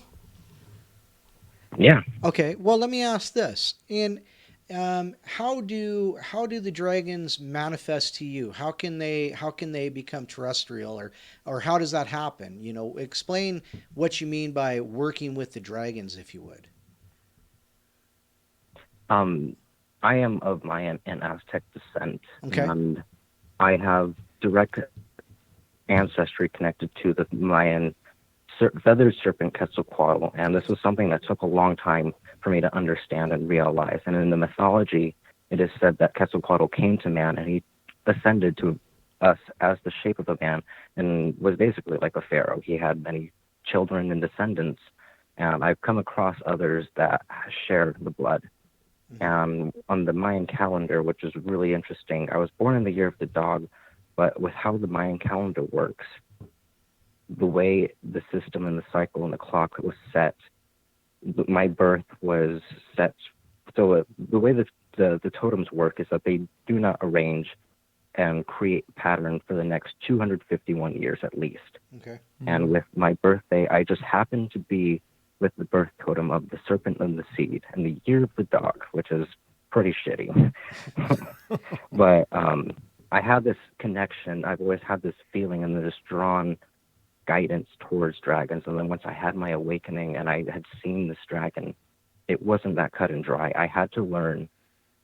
Yeah. Okay. Well, let me ask this. How do the dragons manifest to you? How can they become terrestrial, or how does that happen? Explain what you mean by working with the dragons, if you would. Um, I am of Mayan and Aztec descent, Okay. and I have direct ancestry connected to the Mayan feathered serpent Quetzalcoatl, and this was something that took a long time for me to understand and realize. And in the mythology, it is said that Quetzalcoatl came to man and he ascended to us as the shape of a man and was basically like a pharaoh. He had many children and descendants, and I've come across others that share the blood. Hmm. And on the Mayan calendar, which is really interesting, I was born in the year of the dog, but with how the Mayan calendar works, the way the system and the cycle and the clock was set, my birth was set. So the way that the totems work is that they do not arrange and create pattern for the next 251 years at least. Okay. And with my birthday, I just happened to be with the birth totem of the serpent and the seed and the year of the dog, which is pretty shitty. But I had this connection. I've always had this feeling and this drawn guidance towards dragons. And then once I had my awakening and I had seen this dragon, it wasn't that cut and dry. I had to learn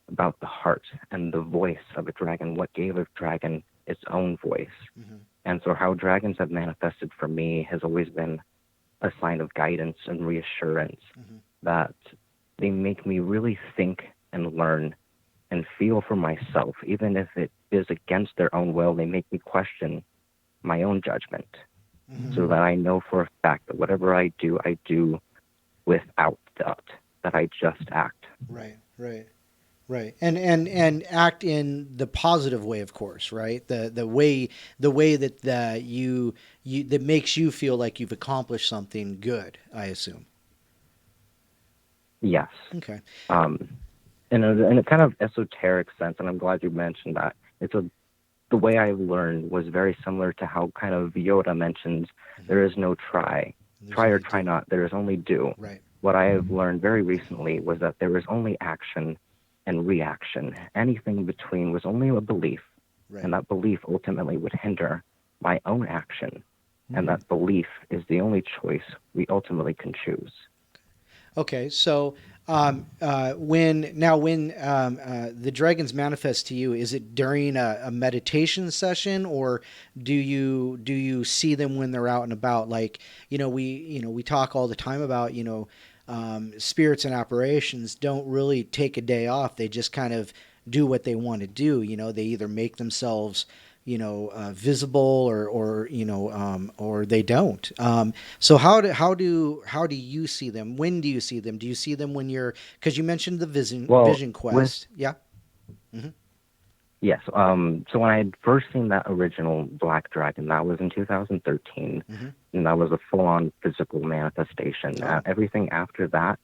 about the heart and the voice of a dragon, what gave a dragon its own voice. Mm-hmm. And so how dragons have manifested for me has always been a sign of guidance and reassurance, Mm-hmm. that they make me really think and learn and feel for myself. Even if it is against their own will, they make me question my own judgment, Mm-hmm. so that I know for a fact that whatever I do without doubt, that I just act. Right, right. Right, and act in the positive way, of course. Right, the way that you that makes you feel like you've accomplished something good. I assume. Yes. Okay. In a kind of esoteric sense, and I'm glad you mentioned that. The way I learned was very similar to how kind of Yoda mentions, there is no try. There's Try or only try do. not, there is only do. Right. What I have learned very recently was that there is only action and reaction. Anything between was only a belief, Right. and that belief ultimately would hinder my own action. And that belief is the only choice we ultimately can choose. Okay, so when the dragons manifest to you, is it during a meditation session, or do you see them when they're out and about? Like, we talk all the time about, spirits and apparitions don't really take a day off. They just kind of do what they want to do. They either make themselves visible, or they don't. So how do you see them? When do you see them? Do you see them when you're, because you mentioned the Well, vision with quest? Yeah. Mm-hmm. yes, so when I had first seen that original black dragon, that was in 2013, Mm-hmm. and that was a full-on physical manifestation. Oh. Everything after that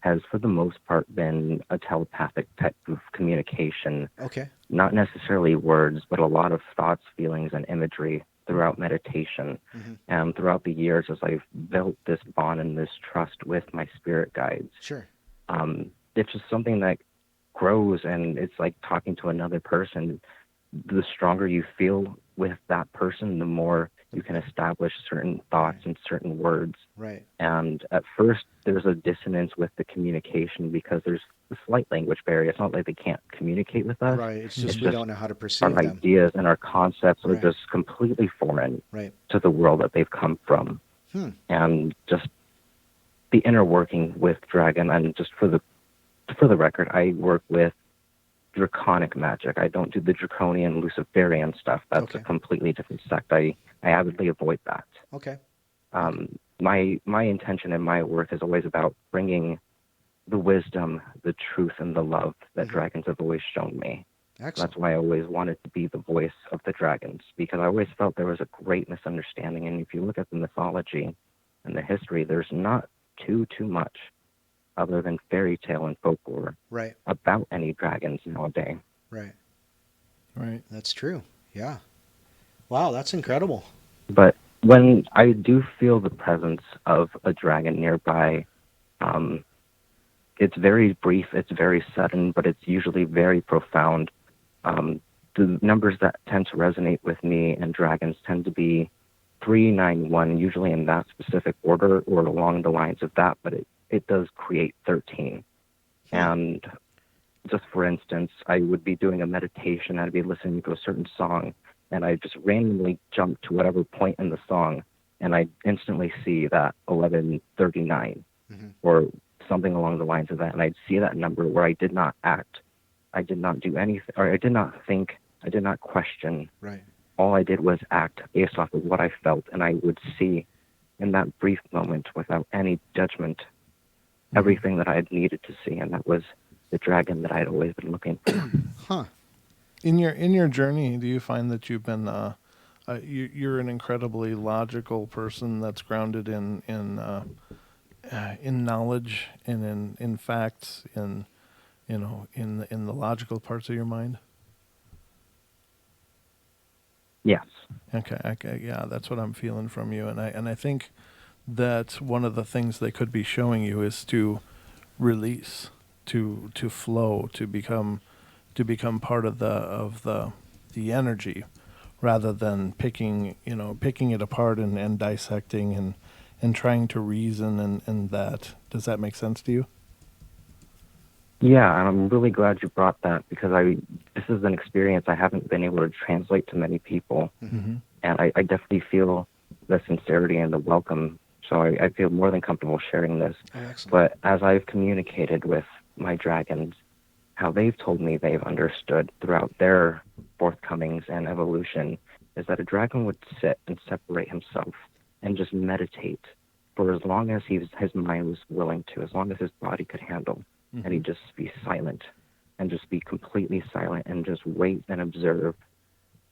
has, for the most part, been a telepathic type of communication. Okay. Not necessarily words, but a lot of thoughts, feelings, and imagery throughout meditation. Mm-hmm. And throughout the years, as I've built this bond and this trust with my spirit guides, Sure. it's just something that grows, and it's like talking to another person. The stronger you feel with that person, the more you can establish certain thoughts and certain words. Right. And at first, there's a dissonance with the communication because there's a slight language barrier. It's not like they can't communicate with us. Right. It's It's just we just don't know how to our perceive them. ideas and our concepts are Right. just completely foreign Right. to the world that they've come from. Hmm. And just the inner working with Dragon, and just for the record, I work with draconic magic. I don't do the draconian Luciferian stuff. That's Okay. a completely different sect. I avidly avoid that. Okay. My intention and my work is always about bringing the wisdom, the truth, and the love that dragons have always shown me. Excellent. That's why I always wanted to be the voice of the dragons, because I always felt there was a great misunderstanding. And if you look at the mythology and the history, there's not too much other than fairy tale and folklore Right. about any dragons nowadays. Right. Right. That's true. Yeah. Wow, that's incredible. But when I do feel the presence of a dragon nearby, it's very brief, it's very sudden, but it's usually very profound. The numbers that tend to resonate with me and dragons tend to be 391, usually in that specific order or along the lines of that, but it does create 13. And just for instance, I would be doing a meditation, I'd be listening to a certain song, and I just randomly jump to whatever point in the song, and I instantly see that 1139 or something along the lines of that, and I'd see that number where I did not act, I did not do anything, or I did not think, I did not question. Right. All I did was act based off of what I felt, and I would see in that brief moment, without any judgment, everything that I had needed to see, and that was the dragon that I had always been looking for. Huh. In your journey, do you find that you've been you're an incredibly logical person that's grounded in knowledge and in facts, in the logical parts of your mind? Yes. Okay, yeah, that's what I'm feeling from you, and I think that one of the things they could be showing you is to release, to flow, to become part of the the energy, rather than picking it apart and dissecting and trying to reason and that. Does that make sense to you? Yeah, and I'm really glad you brought that because this is an experience I haven't been able to translate to many people, Mm-hmm. and I definitely feel the sincerity and the welcome. So I feel more than comfortable sharing this. Oh, excellent. But as I've communicated with my dragons, how they've told me they've understood throughout their forthcomings and evolution is that a dragon would sit and separate himself and just meditate for as long as his mind was willing to, as long as his body could handle, and Mm-hmm. he'd just be silent and just be completely silent and just wait and observe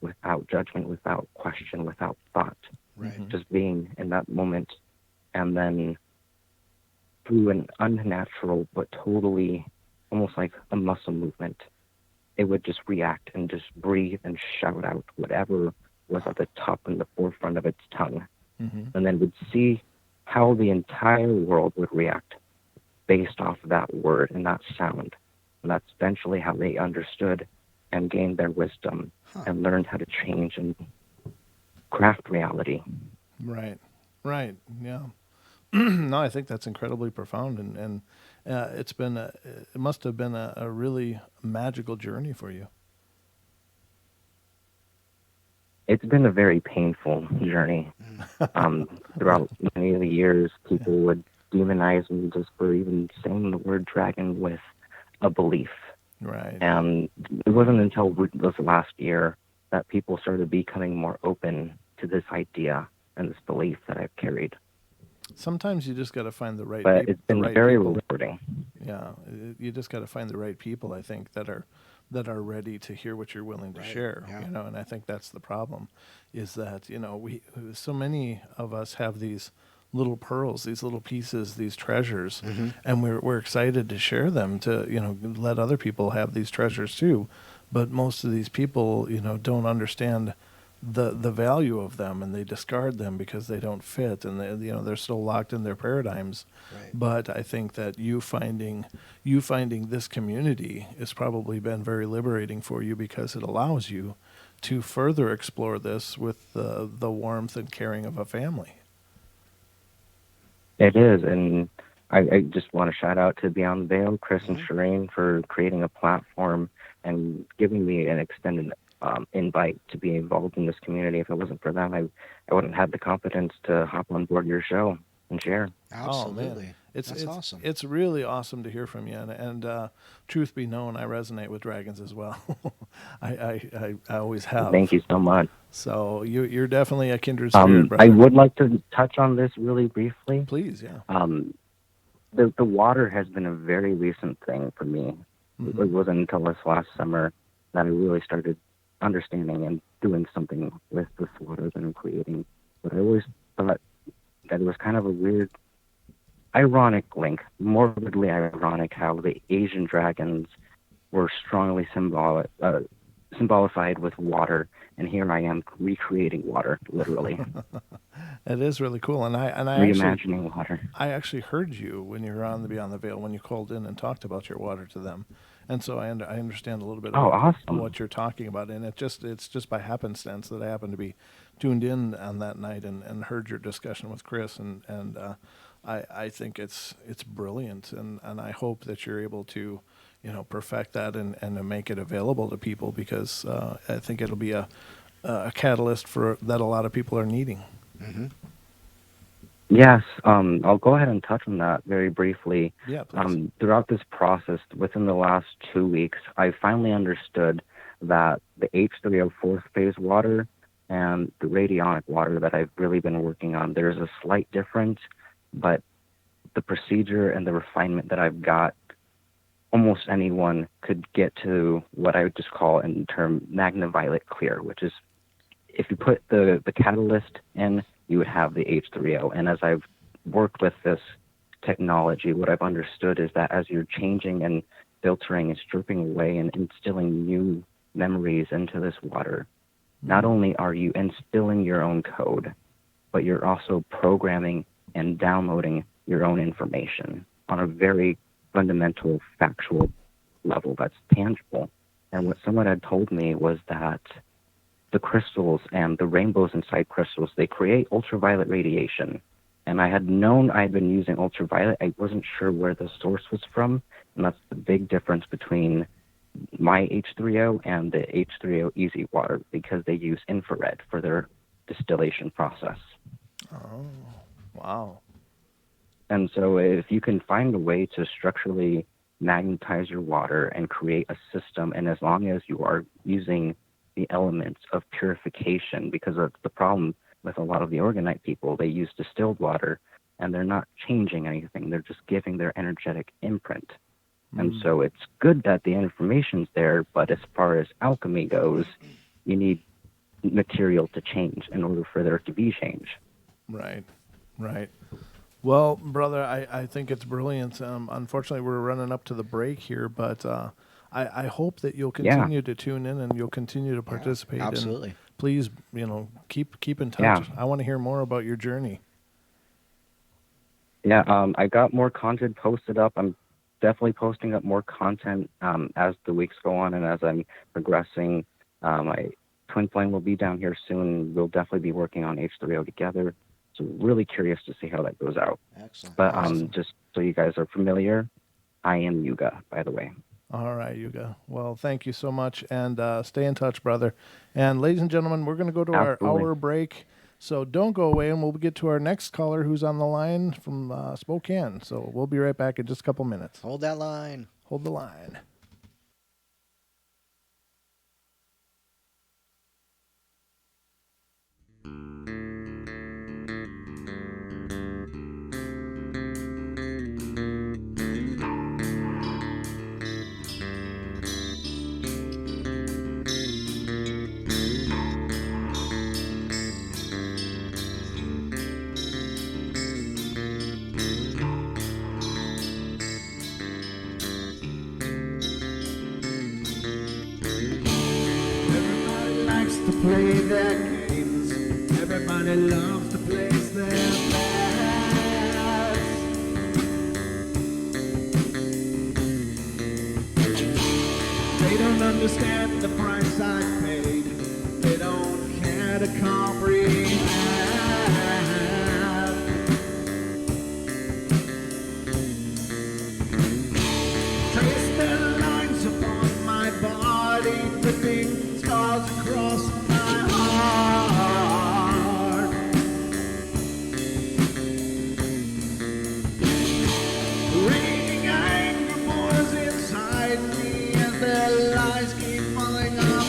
without judgment, without question, without thought, Right. Mm-hmm. just being in that moment. And then through an unnatural but totally almost like a muscle movement, it would just react and just breathe and shout out whatever was at the top and the forefront of its tongue, Mm-hmm. and then would see how the entire world would react based off of that word and that sound. And that's eventually how they understood and gained their wisdom Huh. and learned how to change and craft reality. Right. Right. Yeah. No, I think that's incredibly profound, and it must have been a really magical journey for you. It's been a very painful journey. Throughout many of the years, people would demonize me just for even saying the word dragon with a belief. Right. And it wasn't until this last year that people started becoming more open to this idea and this belief that I've carried. Sometimes you just got to find the right But it's the been right very people. rewarding. Yeah, you just got to find the right people. I think that are ready to hear what you're willing to Right, share. yeah. And I think that's the problem, is that we so many of us have these little pearls, these little pieces, these treasures, Mm-hmm. and we're excited to share them to let other people have these treasures too. But most of these people don't understand the value of them, and they discard them because they don't fit, and they're still locked in their paradigms. Right. But I think that you finding this community has probably been very liberating for you, because it allows you to further explore this with the warmth and caring of a family. It is, and I just want to shout out to Beyond the Veil, Chris and Mm-hmm. Shireen, for creating a platform and giving me an extended invite to be involved in this community. If it wasn't for them, I wouldn't have the confidence to hop on board your show and share. Oh man, Absolutely. it's That's it's awesome. it's really awesome to hear from you, and truth be known, I resonate with dragons as well. I always have. Thank you so much. So you're definitely a kindred spirit, I brother. would like to touch on this really briefly. Please, yeah. Um, the water has been a very recent thing for me. Mm-hmm. It wasn't until this last summer that I really started understanding and doing something with this water that I'm creating. But I always thought that it was kind of a weird, ironic link, morbidly ironic, how the Asian dragons were strongly symbolified with water, and here I am recreating water, literally It is really cool, and reimagining water. I actually heard you when you were on the Beyond the Veil, when you called in and talked about your water to them, and so I understand a little bit Oh, about awesome! what you're talking about, and it's just by happenstance that I happened to be tuned in on that night and heard your discussion with Chris, and I think it's brilliant, and I hope that you're able to perfect that and to make it available to people, because I think it'll be a catalyst for that a lot of people are needing. Mm-hmm. Yes, I'll go ahead and touch on that very briefly. Yeah, please. Throughout this process, within the last 2 weeks, I finally understood that the H3O fourth phase water and the radionic water that I've really been working on, there's a slight difference, but the procedure and the refinement that I've got, almost anyone could get to what I would just call in term magnaviolet clear, which is if you put the catalyst in, you would have the H3O. And as I've worked with this technology, what I've understood is that as you're changing and filtering and stripping away and instilling new memories into this water, not only are you instilling your own code, but you're also programming and downloading your own information on a very fundamental, factual level that's tangible. And what someone had told me was that the crystals and the rainbows inside crystals, they create ultraviolet radiation. And I had known I had been using ultraviolet. I wasn't sure where the source was from, and that's the big difference between my H3O and the H3O Easy Water, because they use infrared for their distillation process. Oh, wow. And so if you can find a way to structurally magnetize your water and create a system, and as long as you are using the elements of purification, because that's the problem with a lot of the organite people, they use distilled water and they're not changing anything. They're just giving their energetic imprint. And so it's good that the information's there, but as far as alchemy goes, you need material to change in order for there to be change. Right, right. Well, brother, I think it's brilliant. Unfortunately, we're running up to the break here, but I hope that you'll continue to tune in and you'll continue to participate. Absolutely. And please, keep in touch. Yeah. I want to hear more about your journey. Yeah, I got more content posted up. I'm definitely posting up more content as the weeks go on and as I'm progressing. My twin flame will be down here soon. We'll definitely be working on H3O together. So really curious to see how that goes out. Excellent. But Awesome. just so you guys are familiar, I am Yuga, by the way. All right, Yuga. Well, thank you so much, and stay in touch, brother. And ladies and gentlemen, we're going to go to Absolutely. our hour break. So don't go away, and we'll get to our next caller who's on the line from Spokane. So we'll be right back in just a couple minutes. Hold that line. Hold the line. Everybody likes to play their games. Everybody loves to place their bets. They don't understand the price I paid. They don't care to comprehend. Trace their lines upon my body, ripping scars across my heart. Raging anger boils inside me as their lies keep falling apart.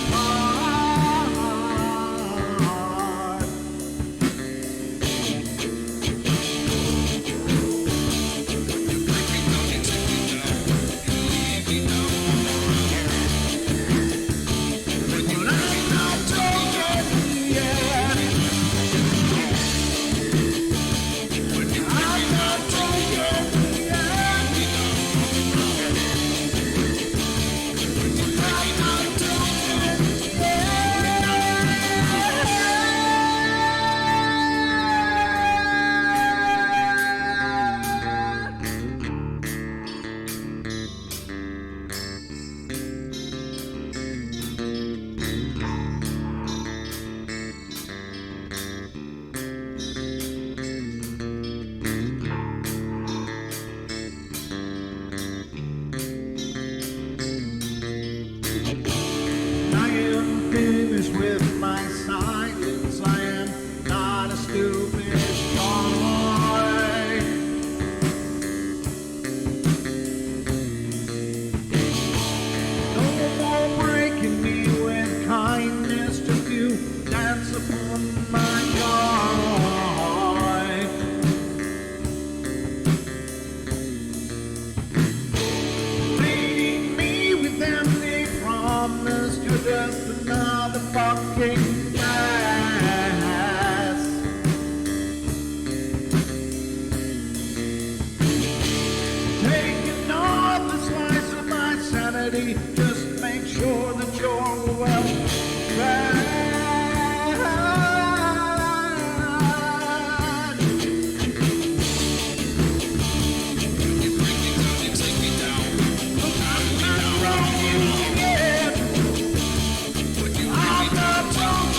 I am finished with my silence. I am not a stupid boy. No more breaking me with kindness. Just you dance upon my joy. Leading me with empty promise. You're just another fucking mess. Taking another slice of my sanity. Just make sure that you're well fed. I'm not wrong yet. I'm not wrong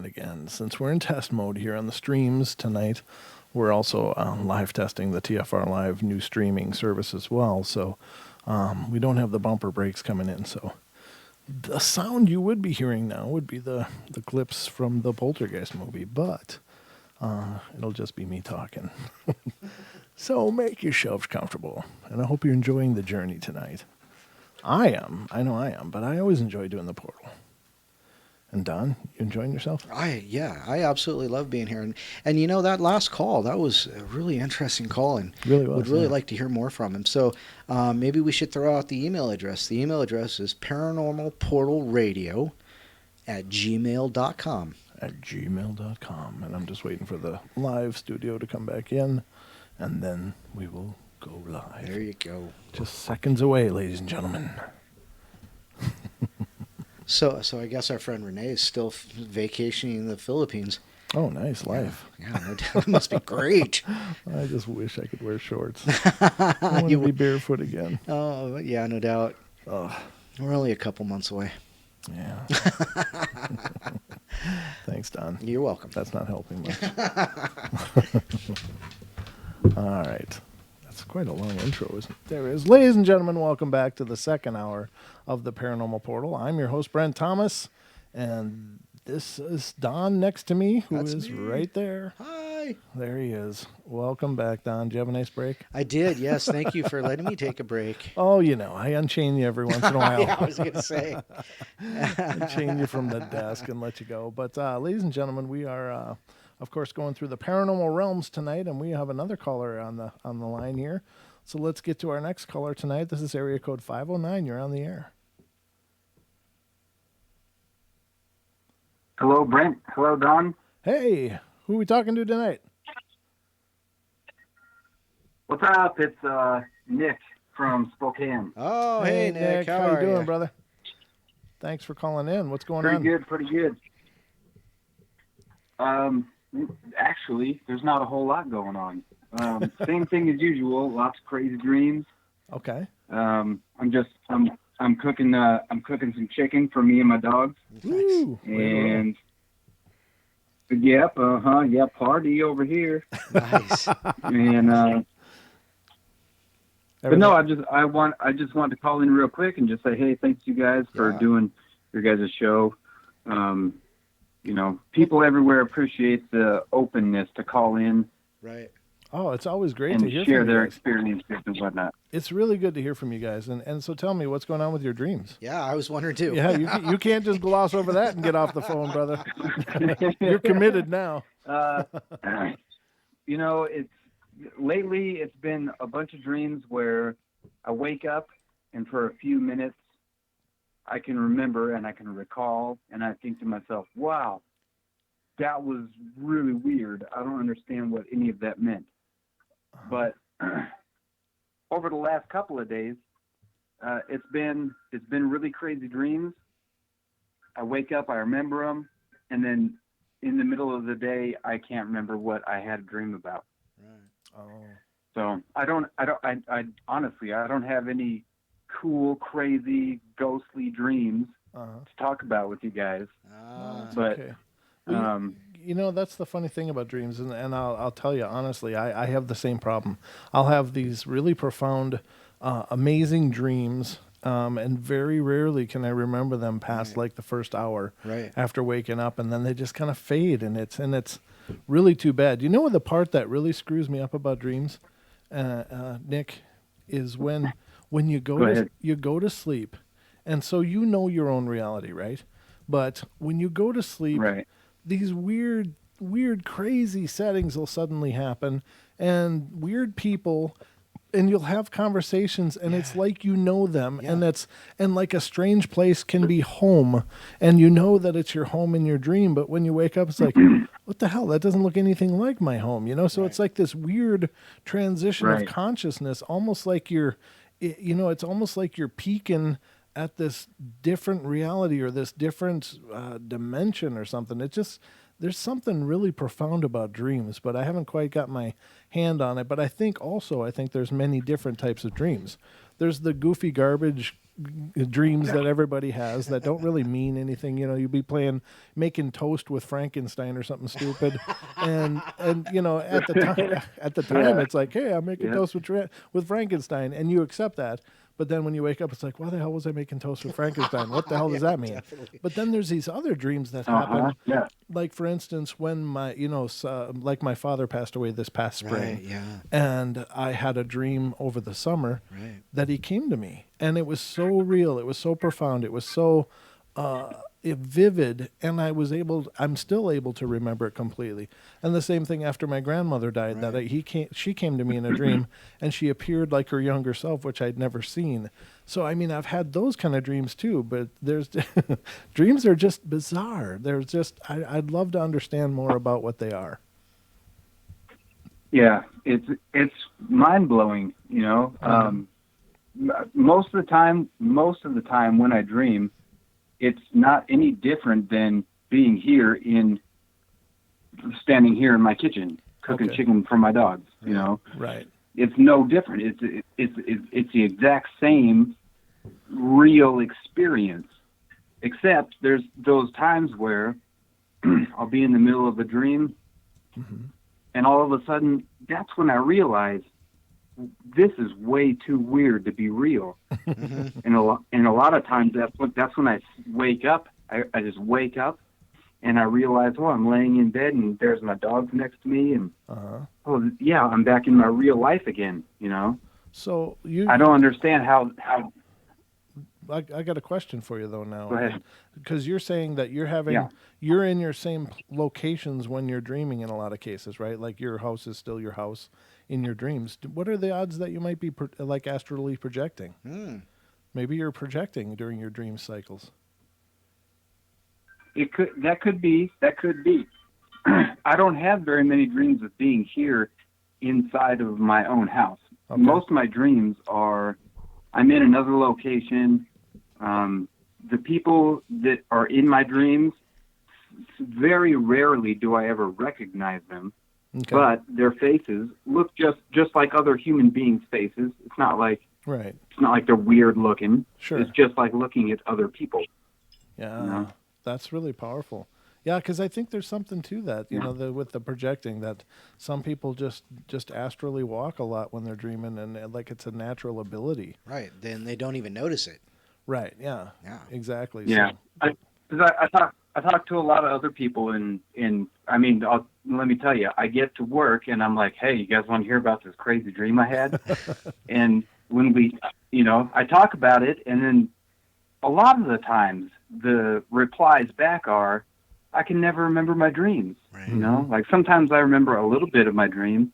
again. Since we're in test mode here on the streams tonight, we're also live testing the TFR Live new streaming service as well. So we don't have the bumper breaks coming in. So the sound you would be hearing now would be the clips from the Poltergeist movie, but it'll just be me talking. So make yourselves comfortable, and I hope you're enjoying the journey tonight. I am. I know I am, but I always enjoy doing the portal. And Don, you enjoying yourself? I absolutely love being here. And you know, that last call, that was a really interesting call, and Really was, would really yeah. like to hear more from him. So maybe we should throw out the email address. The email address is paranormalportalradio@gmail.com. At gmail.com. And I'm just waiting for the live studio to come back in, and then we will go live. There you go. Just seconds away, ladies and gentlemen. So I guess our friend Renee is still vacationing in the Philippines. Oh, nice life. Yeah, no doubt. It must be great. I just wish I could wear shorts. I want to be barefoot again. Oh, yeah, no doubt. Oh, We're only a couple months away. yeah. Thanks, Don. You're welcome. That's not helping much. All right. That's quite a long intro, isn't it? There it is. Ladies and gentlemen, welcome back to the second hour of the Paranormal Portal. I'm your host, Brent Thomas, and this is Don next to me, who That's is me. right there. Hi. There he is. Welcome back, Don. Did you have a nice break? I did, yes. Thank you for letting me take a break. Oh, you know, I unchain you every once in a while. Yeah, I was going to say. Unchain you from the desk and let you go. But ladies and gentlemen, we are, of course, going through the Paranormal Realms tonight, and we have another caller on the line here. So let's get to our next caller tonight. This is area code 509. You're on the air. Hello, Brent. Hello, Don. Hey, who are we talking to tonight? What's up? It's Nick from Spokane. Oh, hey, Nick. How you are doing, you? brother? Thanks for calling in. What's going Pretty on? good, pretty good. Actually, there's not a whole lot going on. Same thing as usual. Lots of crazy dreams. Okay. I'm cooking some chicken for me and my dogs. Woo. And yep, party over here. Nice. And but no, I just wanted to call in real quick and just say, hey, thanks you guys for doing your guys' show. You know, people everywhere appreciate the openness to call in Right. Oh, it's always great and to hear share from you their guys. experiences and whatnot. It's really good to hear from you guys. And so tell me, what's going on with your dreams? Yeah, I was wondering too. Yeah, you can't just gloss over that and get off the phone, brother. You're committed now. You know, lately it's been a bunch of dreams where I wake up and for a few minutes I can remember and I can recall and I think to myself, wow, that was really weird. I don't understand what any of that meant. But over the last couple of days, it's been really crazy dreams. I wake up, I remember them, and then in the middle of the day, I can't remember what I had a dream about. Right. Oh. So I honestly, I don't have any cool, crazy, ghostly dreams Uh-huh. to talk about with you guys. But Okay. Well, you know, that's the funny thing about dreams, and I'll tell you honestly, I have the same problem. I'll have these really profound, amazing dreams, and very rarely can I remember them past like the first hour Right. after waking up, and then they just kind of fade, and it's really too bad. You know what the part that really screws me up about dreams, Nick, is when you Go ahead. you go to sleep, and so you know your own reality, right? But when you go to sleep, right. these weird, crazy settings will suddenly happen, and weird people, and you'll have conversations, and it's like you know them, and like a strange place can be home, and you know that it's your home in your dream, but when you wake up, it's like, what the hell? That doesn't look anything like my home, you know? So it's like this weird transition of Right. consciousness, almost like it's almost like you're peeking at this different reality or this different dimension or something. It just, there's something really profound about dreams, but I haven't quite got my hand on it. But I think there's many different types of dreams. There's the goofy garbage dreams that everybody has that don't really mean anything. You'd be making toast with Frankenstein or something stupid, and at the time it's like, hey, I'm making toast with Frankenstein, and you accept that. But then when you wake up, it's like, why the hell was I making toast with Frankenstein? What the hell does that mean? Definitely. But then there's these other dreams that happen. Like, for instance, when like my father passed away this past spring. Right, yeah. And I had a dream over the summer Right. that he came to me. And it was so real. It was so profound. It was so vivid, and I'm still able to remember it completely. And the same thing after my grandmother died, Right. she came to me in a dream, and she appeared like her younger self, which I'd never seen. So I mean, I've had those kind of dreams too, but there's dreams are just bizarre. I'd love to understand more about what they are. Yeah, it's mind blowing. Most of the time when I dream, it's not any different than being standing here in my kitchen cooking chicken for my dogs. Right. It's no different. It's the exact same real experience, except there's those times where I'll be in the middle of a dream, and all of a sudden, that's when I realize this is way too weird to be real. And a lot of times that's when I wake up. I just wake up and I realize, I'm laying in bed and there's my dogs next to me, and I'm back in my real life again. So I don't understand how. I got a question for you though now. Go ahead. Because you're saying that you're in your same locations when you're dreaming in a lot of cases, right? Like your house is still your house in your dreams. What are the odds that you might be like astrally projecting? Maybe you're projecting during your dream cycles. That could be. I don't have very many dreams of being here inside of my own house. Okay. Most of my dreams are I'm in another location. The people that are in my dreams, very rarely do I ever recognize them. Okay. But their faces look just like other human beings' faces. It's not like they're weird looking. Sure. It's just like looking at other people. Yeah, that's really powerful. Yeah, because I think there's something to that, with the projecting, that some people just astrally walk a lot when they're dreaming, and like it's a natural ability. Right. Then they don't even notice it. Right. Yeah. Yeah. Exactly. Yeah. So. I talk to a lot of other people, and let me tell you, I get to work and I'm like, hey, you guys want to hear about this crazy dream I had? And when I talk about it, and then a lot of the times the replies back are, I can never remember my dreams. Right. Like sometimes I remember a little bit of my dream,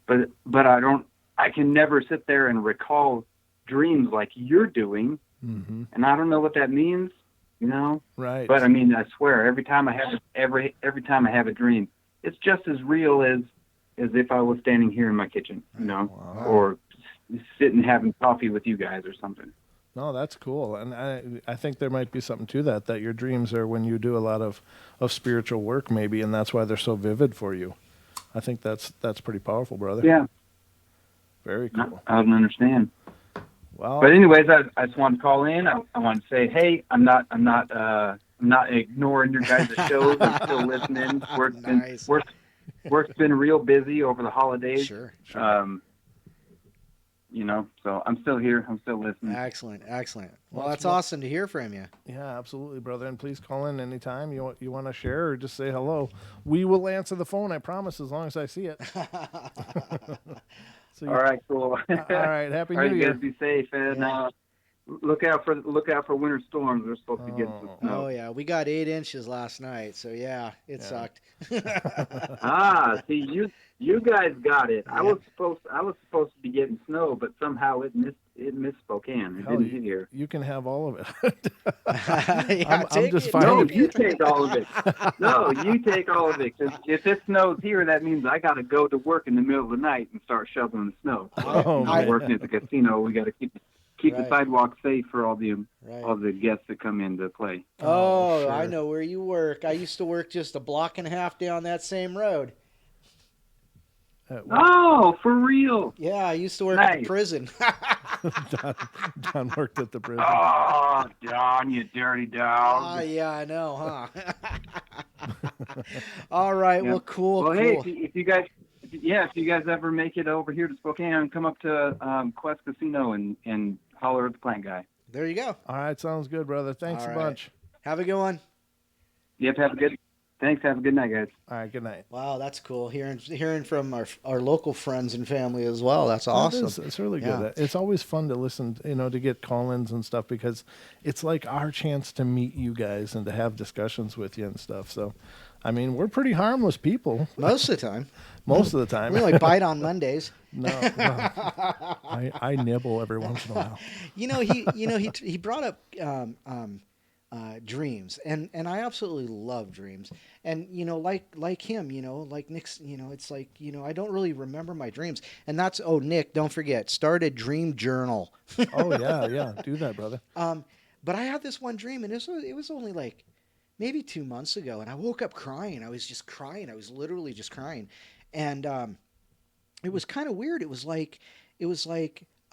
but I can never sit there and recall dreams like you're doing. Mm-hmm. And I don't know what that means, Right. But I swear every time I have a dream, it's just as real as if I was standing here in my kitchen, Wow. or sitting having coffee with you guys or something. No, that's cool. And I think there might be something to that your dreams are when you do a lot of spiritual work maybe, and that's why they're so vivid for you. I think that's pretty powerful, brother. Yeah. Very cool. I don't understand. Well, but anyways, I just wanted to call in. I want to say, hey, I'm not ignoring your guys' shows. I'm still listening. Work's been real busy over the holidays. Sure. So I'm still here. I'm still listening. Excellent. Well, that's awesome to hear from you. Yeah, absolutely, brother. And please call in anytime you want to share or just say hello. We will answer the phone, I promise, as long as I see it. All right, cool. All right, Happy New Year. You guys be safe, and look out for winter storms. We're supposed to get some snow. Oh yeah, we got 8 inches last night, so it sucked. See, you guys got it. Yeah. I was supposed to be getting snow, but somehow it missed Spokane. It didn't hit here. You can have all of it. I'm just fine. No, you take all of it. No, you take all of it. 'Cause if it snows here, that means I got to go to work in the middle of the night and start shoveling the snow. I'm working at the casino. We got to keep keep the Right. sidewalk safe for all Right. the guests that come in to play. Oh, I sure. know where you work. I used to work just a block and a half down that same road. What? Oh, for real? Yeah, I used to work at the Nice. prison. Don, Don worked at the prison. Oh, Don, you dirty Ah, dog. yeah, I know, huh? All right. Yeah. Well, cool, Well, hey, cool. if you guys ever make it over here to Spokane, come up to Quest Casino and holler at the plant guy. There you go. All right, sounds good, brother. Thanks All a right. bunch. Have a good one. Yep, thanks, have a good night, guys. All right, good night. Wow, that's cool. Hearing from our local friends and family as well. That's That awesome. is, it's really Yeah. good. It's always fun to listen, to get call-ins and stuff because it's like our chance to meet you guys and to have discussions with you and stuff. So, I mean, we're pretty harmless people Most of the time. most of the time. We only bite on Mondays. No, I nibble every once in a while. He brought up dreams, and I absolutely love dreams. And like him, like Nick's, it's like I don't really remember my dreams, and that's Nick, don't forget, start a dream journal. Oh yeah, do that, brother. But I had this one dream, and it was only like maybe 2 months ago, and I woke up crying. I was just crying. I was literally just crying, and it was kind of weird. It was like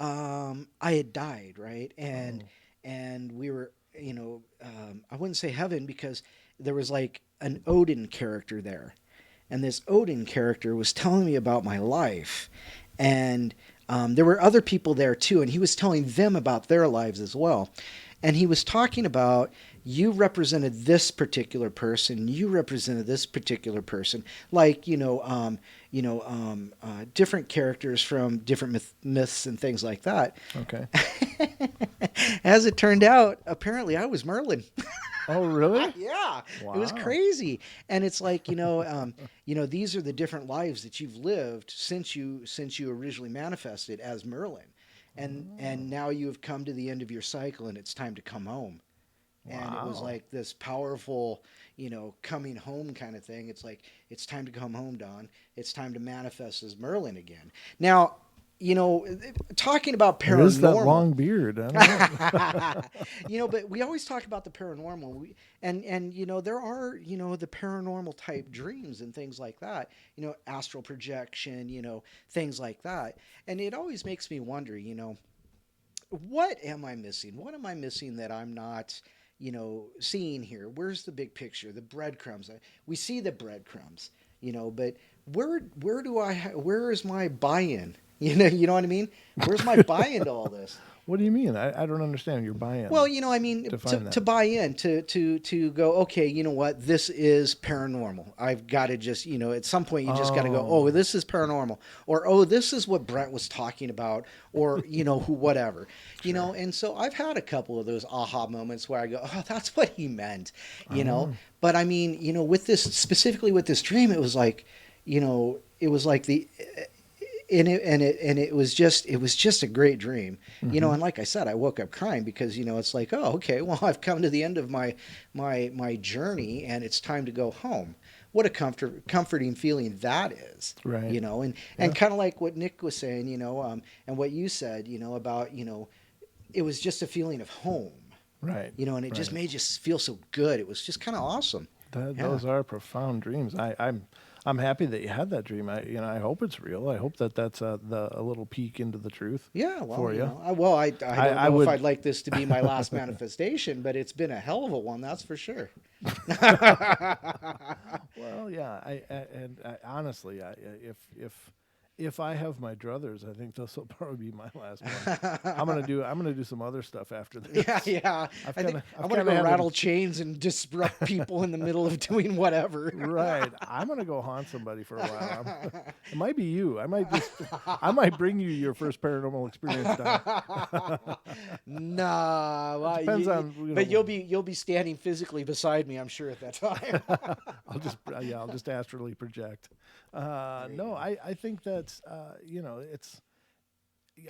I had died, right? And we were, I wouldn't say heaven because there was like an Odin character there, and this Odin character was telling me about my life, and there were other people there too, and he was telling them about their lives as well. And he was talking about, you represented this particular person, you represented this particular person, like different characters from different myths and things like that. Okay. As it turned out, apparently I was Merlin. Oh really? Yeah, it was Wow. crazy. And it's like, these are the different lives that you've lived since you originally manifested as Merlin. And now you have come to the end of your cycle and it's time to come home. And it was Wow. like this powerful, coming home kind of thing. It's like, it's time to come home, Don. It's time to manifest as Merlin again. Now, talking about It is that paranormal. long beard. I don't know. But we always talk about the paranormal, and there are the paranormal type dreams and things like that. Astral projection, things like that, and it always makes me wonder. What am I missing? What am I missing that I'm not, seeing here? Where's the big picture? The breadcrumbs. We see the breadcrumbs, but where is my buy-in? You know what I mean? Where's my buy-in to all this? What do you mean? I don't understand your buy-in. Well, I mean, Define that. to buy in, to go, okay, you know what, this is paranormal. I've got to just, at some point you just got to go, oh, this is paranormal, or oh, this is what Brent was talking about, or whatever, And so I've had a couple of those aha moments where I go, oh, that's what he meant, But I mean, with this specifically with this dream, it was like, it was like the. It was just a great dream, and like I said, I woke up crying because it's like, oh, okay, well, I've come to the end of my journey and it's time to go home. What a comforting feeling that is, Right. and kind of like what Nick was saying, and what you said, about it was just a feeling of home, Right. and it just made you feel so good. It was just kind of awesome. Those are profound dreams. I'm happy that you had that dream. I hope it's real. I hope that that's a little peek into the truth. Yeah, well, for you. I don't know I would- if I'd like this to be my last manifestation, but it's been a hell of a one, that's for sure. Well, yeah. Honestly, if I have my druthers, I think this will probably be my last one. I'm gonna do some other stuff after this. Yeah. I've I think kinda- I'm I've gonna kinda go had rattle a- chains and disrupt people in the middle of doing whatever. Right. I'm gonna go haunt somebody for a while. It might be you. I might bring you your first paranormal experience. Don. Nah, well, Depends on, but you'll be standing physically beside me, I'm sure, at that time. I'll just astrally project. No, I think that's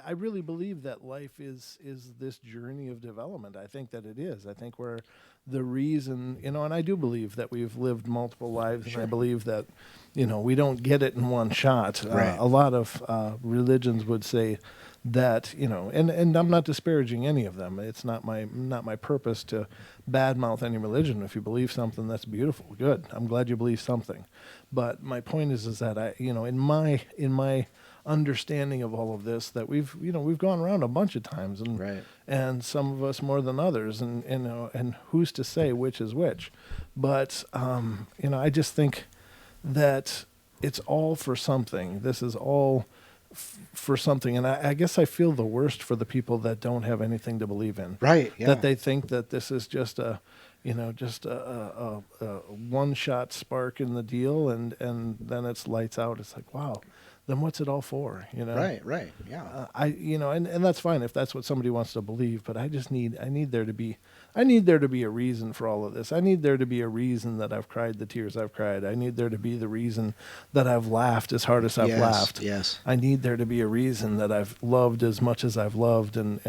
I really believe that life is this journey of development. I think that it is. I think we're the reason, and I do believe that we've lived multiple lives, and I believe that, we don't get it in one shot. Right. A lot of religions would say that, and I'm not disparaging any of them. It's not my purpose to badmouth any religion. If you believe something, that's beautiful, good. I'm glad you believe something. But my point is that in my understanding of all of this, that we've gone around a bunch of times, and Right. and some of us more than others, and who's to say which is which. But I just think that it's all for something. This is all for something, and I guess I feel the worst for the people that don't have anything to believe in. Right. Yeah. That they think that this is just a one-shot spark in the deal, and then it's lights out. It's like, wow, then what's it all for? Right. Right. Yeah. And that's fine if that's what somebody wants to believe, but I need there to be a reason for all of this. I need there to be a reason that I've cried the tears I've cried. I need there to be the reason that I've laughed as hard as I've Yes, laughed. yes. I need there to be a reason that I've loved as much as I've loved, and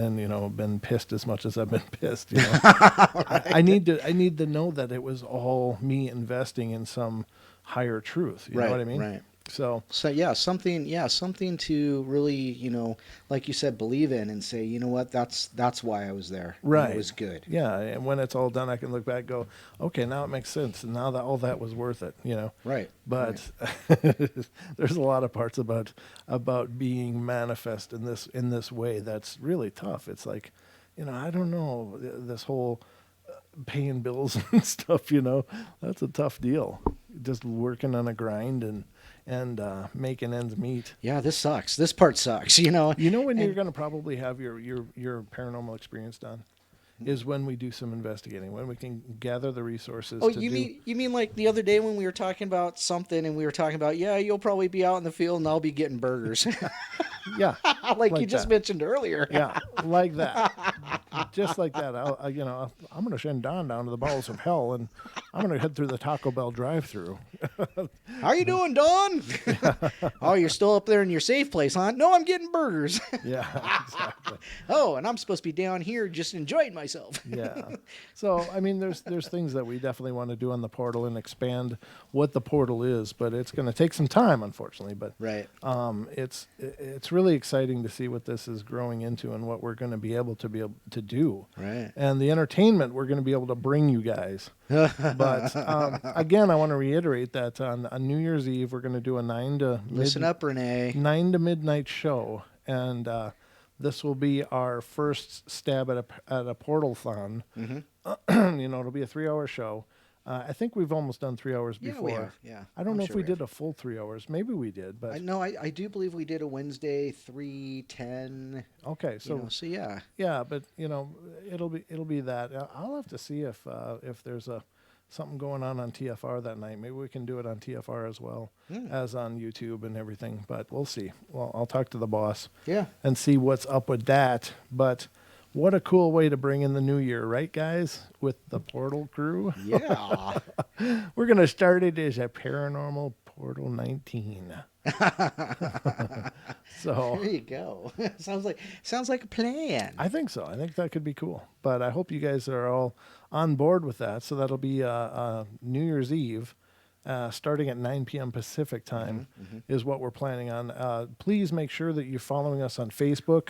been pissed as much as I've been pissed. I need to know that it was all me investing in some higher truth. You know what I mean? Right. So something to really, like you said, believe in and say, you know what, that's why I was there. And right, it was good. Yeah, and when it's all done, I can look back and go, okay, now it makes sense, and now that all that was worth it. Right. But there's a lot of parts about being manifest in this way that's really tough. It's like, I don't know, this whole paying bills and stuff. That's a tough deal. Just working on a grind and making ends meet. Yeah, this sucks. This part sucks. When you're going to probably have your paranormal experience done is when we do some investigating, when we can gather the resources. Oh, you mean like the other day when we were talking about something and we were talking about, you'll probably be out in the field and I'll be getting burgers. Yeah, like you just mentioned earlier. Yeah, like that. Just like that. I'm going to send Don down to the bowels of hell, and I'm going to head through the Taco Bell drive-through. How you doing, Don? Oh, you're still up there in your safe place, huh? No, I'm getting burgers. Yeah, exactly. Oh, and I'm supposed to be down here just enjoying myself. Yeah. So, there's things that we definitely want to do on the portal and expand what the portal is, but it's going to take some time, unfortunately. But right. It's really exciting to see what this is growing into and what we're going to be able to do. Right. And the entertainment we're going to be able to bring you guys. But again, I want to reiterate that on New Year's Eve we're going to do a 9 to midnight show, and this will be our first stab at a portal-thon. Mm-hmm. It'll be a 3-hour show. I think we've almost done 3 hours before. We have. Yeah. I don't know if we did a full 3 hours. Maybe we did, but I do believe we did a Wednesday 3:10. Okay, so so yeah. Yeah, but it'll be that. I'll have to see if there's something going on TFR that night. Maybe we can do it on TFR as well as on YouTube and everything. But we'll see. Well, I'll talk to the boss. Yeah. And see what's up with that. But what a cool way to bring in the new year, right, guys? With the Portal crew. Yeah. We're going to start it as a Paranormal Portal 19. So there you go. Sounds like a plan. I think so. I think that could be cool. But I hope you guys are all on board with that. So that'll be New Year's Eve. Starting at 9 p.m. Pacific time is what we're planning on. Please make sure that you're following us on Facebook,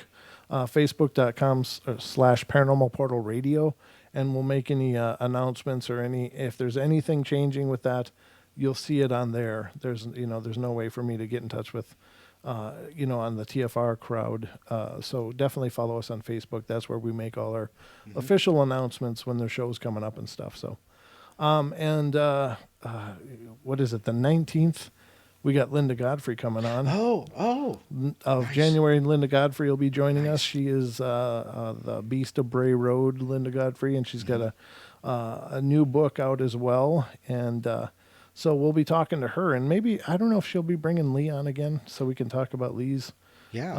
facebook.com/Paranormal Portal Radio, and we'll make any announcements or if there's anything changing with that, you'll see it on there. There's no way for me to get in touch with, on the TFR crowd. So definitely follow us on Facebook. That's where we make all our official announcements when there's shows coming up and stuff. So. What is it? The 19th, we got Linda Godfrey coming on. Oh, of nice. January. Linda Godfrey will be joining us. She is the Beast of Bray Road, Linda Godfrey, and she's got a new book out as well. And so we'll be talking to her, and maybe I don't know if she'll be bringing Lee on again, so we can talk about Lee's.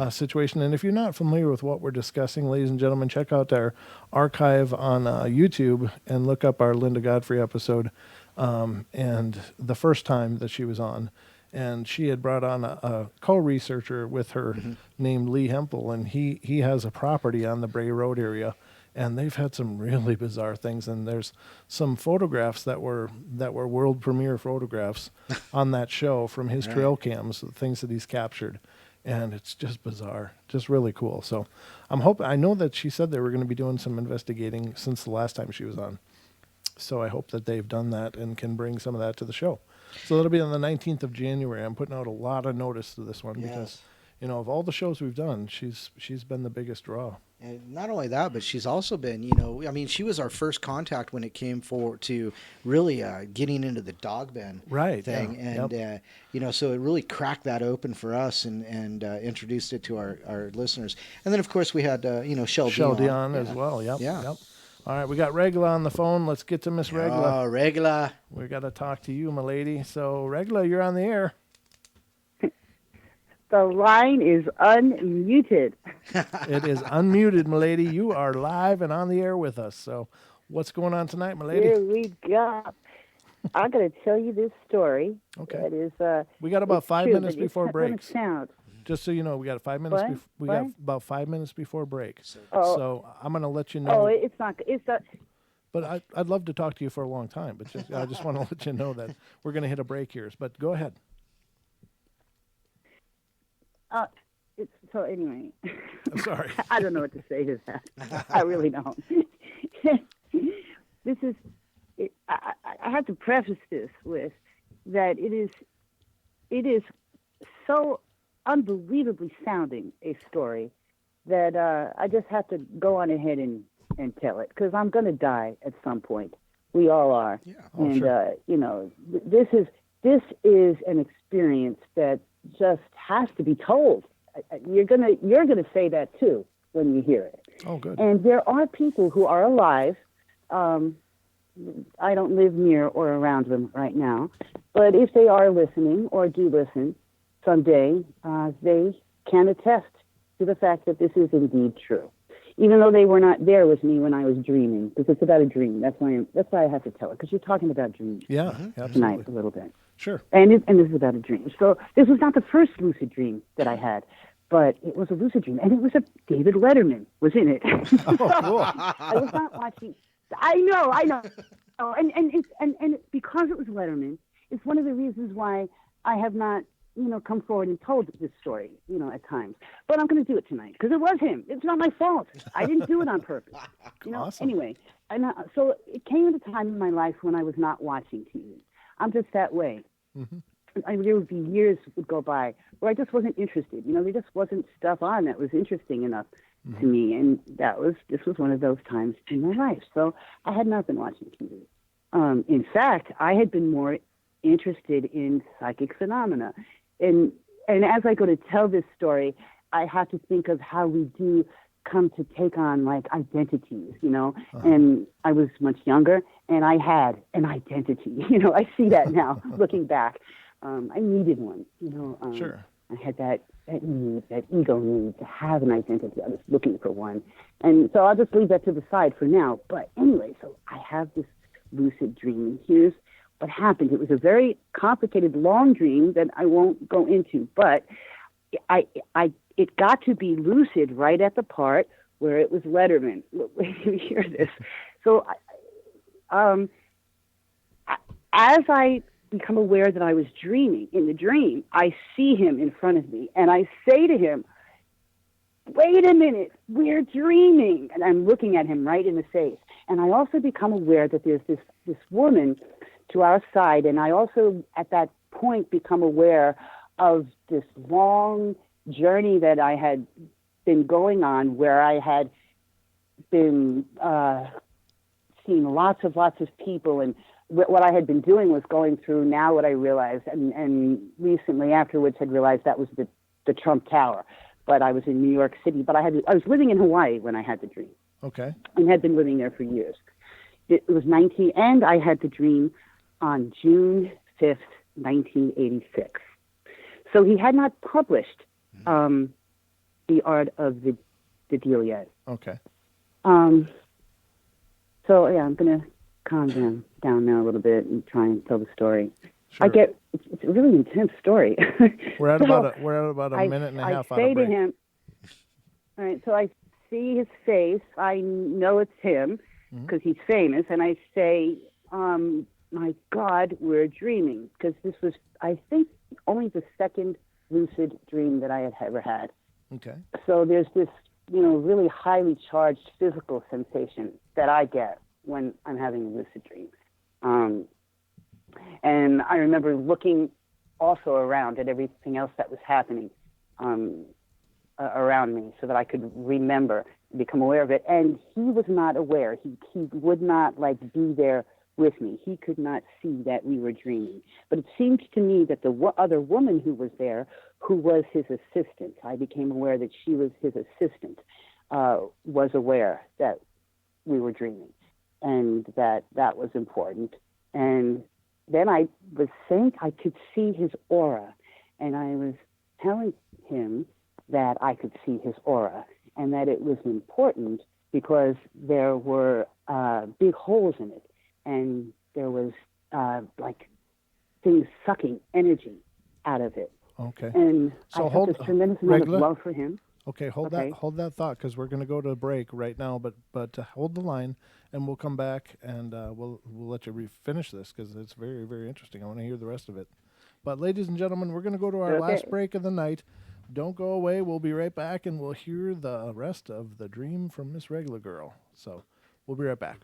Situation. And if you're not familiar with what we're discussing, ladies and gentlemen, check out our archive on YouTube and look up our Linda Godfrey episode and the first time that she was on. and she had brought on a co-researcher with her named Lee Hempel, and he has a property on the Bray Road area, and they've had some really bizarre things. And there's some photographs that were world premiere photographs on that show from his trail cams, the things that he's captured. And it's just bizarre, just really cool. So I know that she said they were going to be doing some investigating since the last time she was on. So I hope that they've done that and can bring some of that to the show. So that'll be on the 19th of January. I'm putting out a lot of notice to this one because, of all the shows we've done, she's been the biggest draw. And not only that, but she's also been, she was our first contact when it came to really getting into the dog den thing. Yeah. And, so it really cracked that open for us and introduced it to our listeners. And then, of course, we had, Shell Dion as well. Yep. Yeah. Yep. All right, we got Regla on the phone. Let's get to Miss Regla. Oh, Regla. We got to talk to you, my lady. So, Regla, you're on the air. The line is unmuted. It is unmuted, my lady. You are live and on the air with us. So, what's going on tonight, my lady? Here we go. I'm going to tell you this story. Okay. That is, we got about 5 minutes before break. Sound. Just so you know, we got 5 minutes. What? We What? got about 5 minutes before break. Oh. So I'm going to let you know. Oh, it's not. But I'd love to talk to you for a long time. But I just want to let you know that we're going to hit a break here. But go ahead. So anyway. I'm sorry. I don't know what to say to that. I really don't. This is. I have to preface this with that it is so unbelievably sounding a story that I just have to go on ahead and tell it because I'm going to die at some point. We all are. Yeah. Oh, and sure. This is an experience that just has to be told. You're gonna say that too when you hear it. Oh, good. And there are people who are alive. I don't live near or around them right now, but if they are listening or do listen someday, they can attest to the fact that this is indeed true. Even though they were not there with me when I was dreaming, because it's about a dream. That's why I have to tell it, because you're talking about dreams Yeah, tonight absolutely. a little bit. Sure. And this is about a dream. So this was not the first lucid dream that I had, but it was a lucid dream, and it was David Letterman was in it. Oh, cool. I was not watching. I know. Oh, and because it was Letterman, it's one of the reasons why I have not, come forward and told this story, at times. But I'm going to do it tonight because it was him. It's not my fault. I didn't do it on purpose. Awesome. Anyway, so it came at a time in my life when I was not watching TV. I'm just that way. Mm-hmm. There would be years would go by where I just wasn't interested. There just wasn't stuff on that was interesting enough to me, and this was one of those times in my life. So I had not been watching TV. In fact, I had been more interested in psychic phenomena, and as I go to tell this story, I have to think of how we do come to take on like identities, and I was much younger and I had an identity, I see that now looking back. I needed one, Sure. I had that need, that ego need to have an identity. I was looking for one. And so I'll just leave that to the side for now. But anyway, so I have this lucid dream. And here's what happened. It was a very complicated, long dream that I won't go into. But it got to be lucid right at the part where it was Letterman. You hear this. So as I become aware that I was dreaming, in the dream, I see him in front of me, and I say to him, wait a minute, we're dreaming. And I'm looking at him right in the face. And I also become aware that there's this woman to our side, and I also, at that point, become aware of this long journey that I had been going on, where I had been seeing lots of people, and what I had been doing was going through now what I realized, and recently afterwards had realized that was the Trump Tower. But I was in New York City, but I was living in Hawaii when I had the dream. Okay. And had been living there for years. It was 19, and I had the dream on June 5th, 1986. So he had not published The Art of the Deal yet. Okay. So yeah, I'm going to calm down now a little bit and try and tell the story. I Sure. get it's a really intense story. We're at So about a minute and a half out say of to break. him, all right, so I see his face. I know it's him Mm-hmm. because he's famous, and I say, "My God, we're dreaming," because this was, I think, only the second lucid dream that I had ever had. Okay. So there's this, really highly charged physical sensation that I get when I'm having a lucid dream. And I remember looking also around at everything else that was happening around me so that I could remember, become aware of it. And he was not aware. He would not be there with me. He could not see that we were dreaming. But it seemed to me that the other woman who was there, who was his assistant, I became aware that she was his assistant, was aware that we were dreaming and that was important. And then I was saying I could see his aura, and I was telling him that I could see his aura and that it was important because there were big holes in it, and there was things sucking energy out of it. Okay. And So I felt this tremendous amount of love for him. Okay, hold Okay. that thought, because we're going to go to a break right now. But hold the line, and we'll come back and we'll let you finish this because it's very, very interesting. I want to hear the rest of it. But ladies and gentlemen, we're going to go to our last break of the night. Don't go away. We'll be right back, and we'll hear the rest of the dream from Miss Regular Girl. So we'll be right back.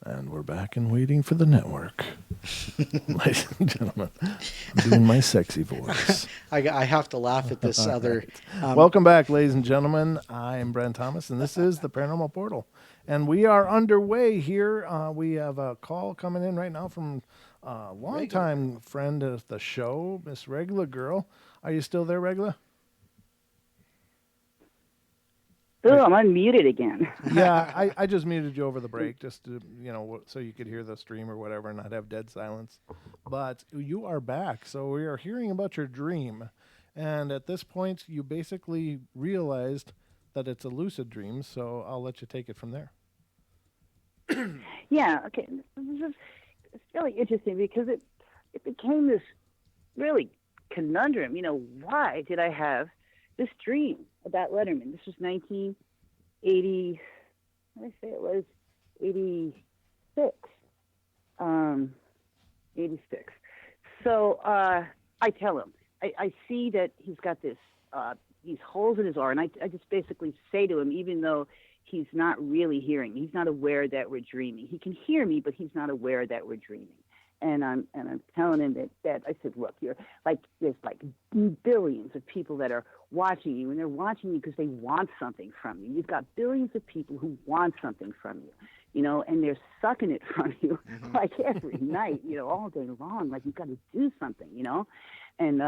And we're back and waiting for the network. Ladies and gentlemen, I'm doing my sexy voice. I have to laugh at this other. Welcome back, ladies and gentlemen. I'm Brent Thomas, and this is the Paranormal Portal. And we are underway here. We have a call coming in right now from a longtime friend of the show, Miss Regula Girl. Are you still there, Regula? Oh, I'm unmuted again. Yeah, I just muted you over the break just to, so you could hear the stream or whatever and not have dead silence. But you are back. So we are hearing about your dream. And at this point, you basically realized that it's a lucid dream. So I'll let you take it from there. Yeah, okay. It's really interesting because it became this really conundrum. Why did I have this dream about Letterman? This was 1980. What did I say it was? 86. 86. So I tell him. I see that he's got these holes in his aura, and I just basically say to him, even though he's not really hearing, he's not aware that we're dreaming. He can hear me, but he's not aware that we're dreaming. And I'm telling him that I said, look, there's like billions of people that are watching you, and they're watching you because they want something from you. You've got billions of people who want something from you, and they're sucking it from you like every night, all day long. Like you've got to do something, and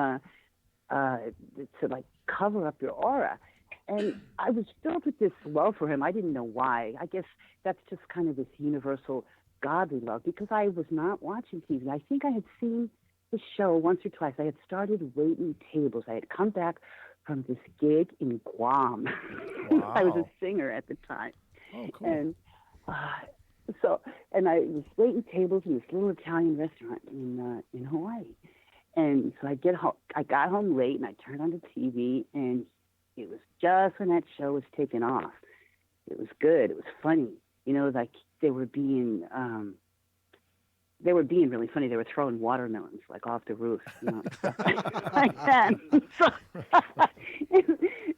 to like cover up your aura. And I was filled with this love for him. I didn't know why. I guess that's just kind of this universal godly love, because I was not watching TV. I think I had seen the show once or twice. I had started waiting tables. I had come back from this gig in Guam. Wow. I was a singer at the time. Oh, cool. And and I was waiting tables in this little Italian restaurant in Hawaii. And so I got home late, and I turned on the TV, and it was just when that show was taking off. It was good. It was funny. Like they were being really funny. They were throwing watermelons like off the roof, stuff like that.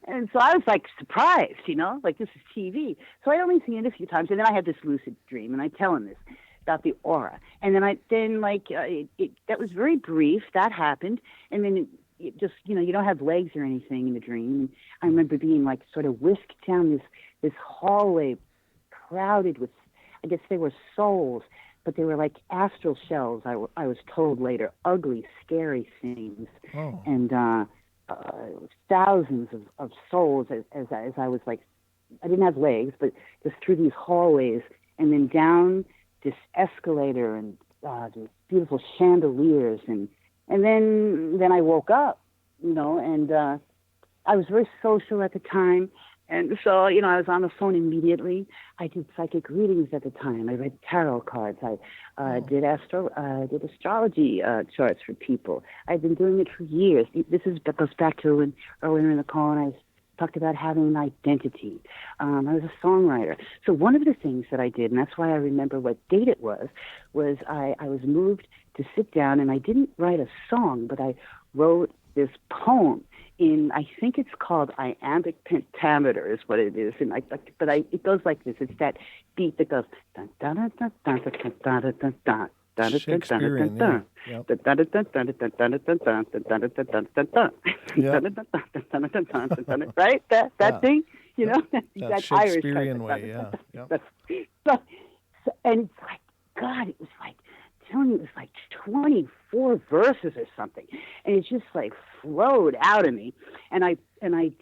And so I was like surprised, like this is TV. So I'd only seen it a few times, and then I had this lucid dream, and I tell him this about the aura, and then that was very brief. That happened, and then it just you don't have legs or anything in the dream. And I remember being like sort of whisked down this hallway, crowded with, I guess they were souls, but they were like astral shells. I was told later, ugly, scary things, and thousands of souls as I was like, I didn't have legs, but just through these hallways, and then down this escalator, and these beautiful chandeliers, and then I woke up, and I was very social at the time. And so, I was on the phone immediately. I did psychic readings at the time. I read tarot cards. I did astrology charts for people. I've been doing it for years. That goes back to when earlier in the call, and I talked about having an identity. I was a songwriter. So one of the things that I did, and that's why I remember what date it was I was moved to sit down, and I didn't write a song, but I wrote this poem in, I think it's called iambic pentameter is what it is, and it goes like this. It's that beat that goes dun dun dun dun dun dun dun dun dun dun. Shakespearean, yeah. Right? That thing, That Irish Shakespearean way, yeah. And it's like, God, it was like, telling you, it was like 24 verses or something, and it just like flowed out of me. And I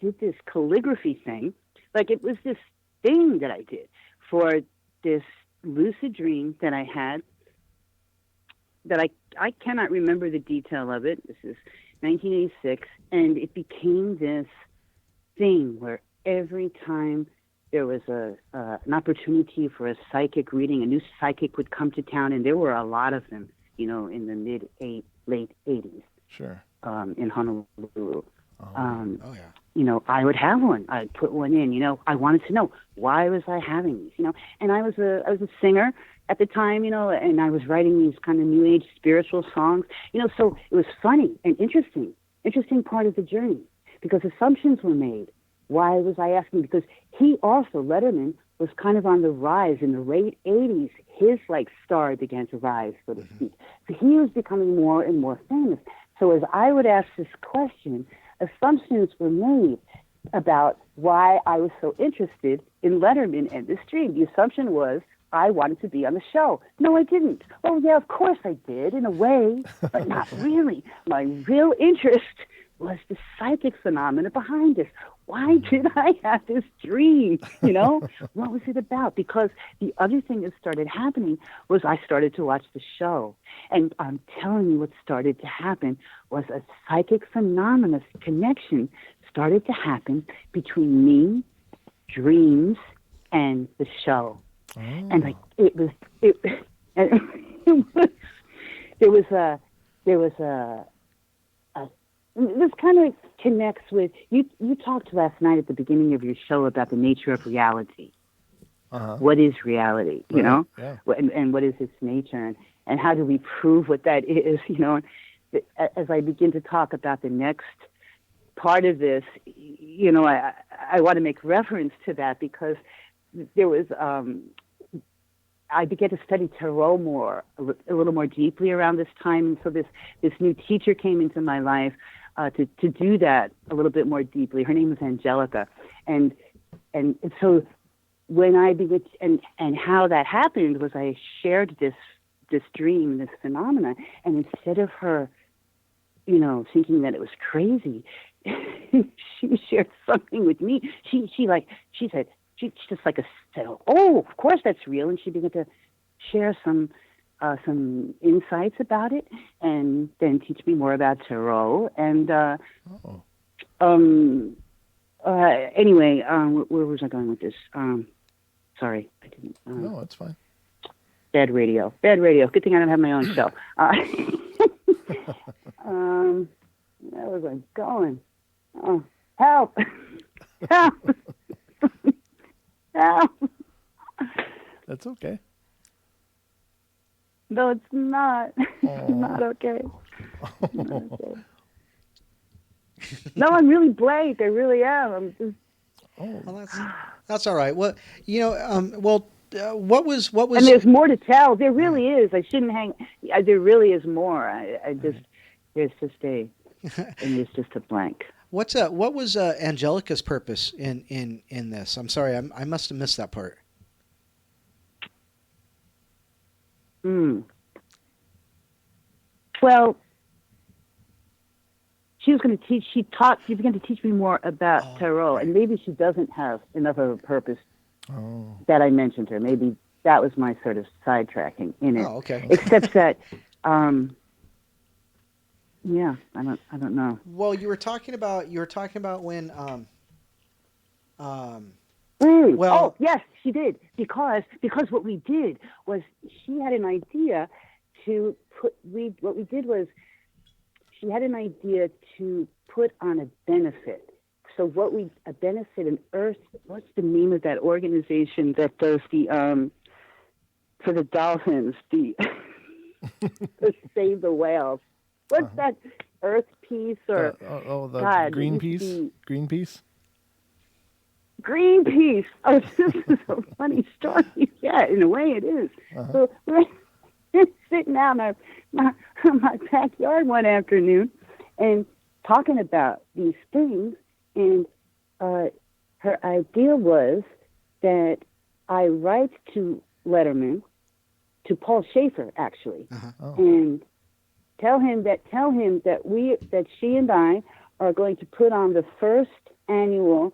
did this calligraphy thing, like it was this thing that I did for this lucid dream that I had, that I cannot remember the detail of it. This is 1986, and it became this thing where every time there was an opportunity for a psychic reading, a new psychic would come to town, and there were a lot of them, in the late 80s. Sure. In Honolulu. Yeah. I would have one. I'd put one in. I wanted to know, why was I having these? And I was a singer at the time, and I was writing these kind of new age spiritual songs. So it was funny and interesting part of the journey, because assumptions were made. Why was I asking? Because he also, Letterman, was kind of on the rise in the late 80s. His like star began to rise, so to speak. So he was becoming more and more famous. So as I would ask this question, assumptions were made about why I was so interested in Letterman and this dream. The assumption was I wanted to be on the show. No, I didn't. Oh, yeah, of course I did, in a way, but not really. My real interest was the psychic phenomena behind this. Why did I have this dream? You know, what was it about? Because the other thing that started happening was I started to watch the show. And I'm telling you, what started to happen was a psychic phenomena connection started to happen between me, dreams, and the show. Oh. And like it was this kind of connects with you talked last night at the beginning of your show about the nature of reality. Uh-huh. What is reality, you know? Yeah. And what is its nature, and how do we prove what that is, you know? As I begin to talk about the next part of this, you know, I want to make reference to that because there was I began to study tarot a little more deeply around this time, and so this new teacher came into my life to do that a little bit more deeply. Her name was Angelica, and so when I began and how that happened was I shared this dream, this phenomena, and instead of her, you know, thinking that it was crazy, she shared something with me. She said. She just like said, "Oh, of course that's real," and she began to share some insights about it, and then teach me more about tarot. And anyway, where was I going with this? Sorry, I didn't. No, it's fine. Bad radio. Good thing I don't have my own show. Where was I going? Oh, help! Help! That's okay. No, it's not. It's not okay. Not okay. No, I'm really blank. I really am. I'm just. Oh, well, that's all right. Well, you know, what was? And there's more to tell. There really is. I shouldn't hang. There really is more. I just there's just a blank. What was Angelica's purpose in this? I'm sorry, I must have missed that part. Well, she was going to teach. She began to teach me more about tarot, and maybe she doesn't have enough of a purpose that I mentioned her. Maybe that was my sort of sidetracking in it. Oh, okay. Except that. Yeah, I don't know. Well, you were talking about when oh yes, she did because what we did was she had an idea to put she had an idea to put on a benefit. So a benefit in Earth. What's the name of that organization that does the for the dolphins to save the whales? What's that? Earth Peace or Greenpeace? Greenpeace? Greenpeace. Oh, this is a funny story. Yeah, in a way it is. Uh-huh. So we're sitting out in my backyard one afternoon and talking about these things, and her idea was that I write to Letterman, to Paul Schaefer actually, and tell him that she and I are going to put on the first annual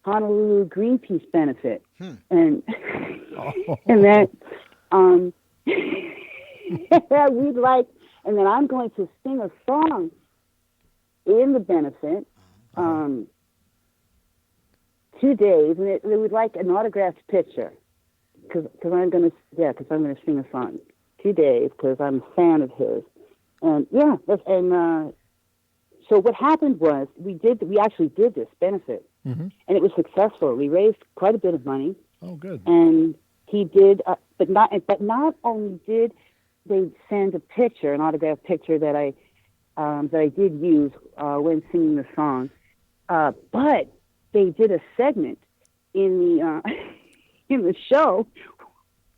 Honolulu Greenpeace benefit, and that we'd like, and then I'm going to sing a song in the benefit, 2 days, and they would like an autographed picture because I'm going to sing a song 2 days because I'm a fan of his. And so what happened was we actually did this benefit, and it was successful. We raised quite a bit of money. Oh, good. And he did, but not only did they send a picture, an autographed picture that I did use when singing the song, but they did a segment in in the show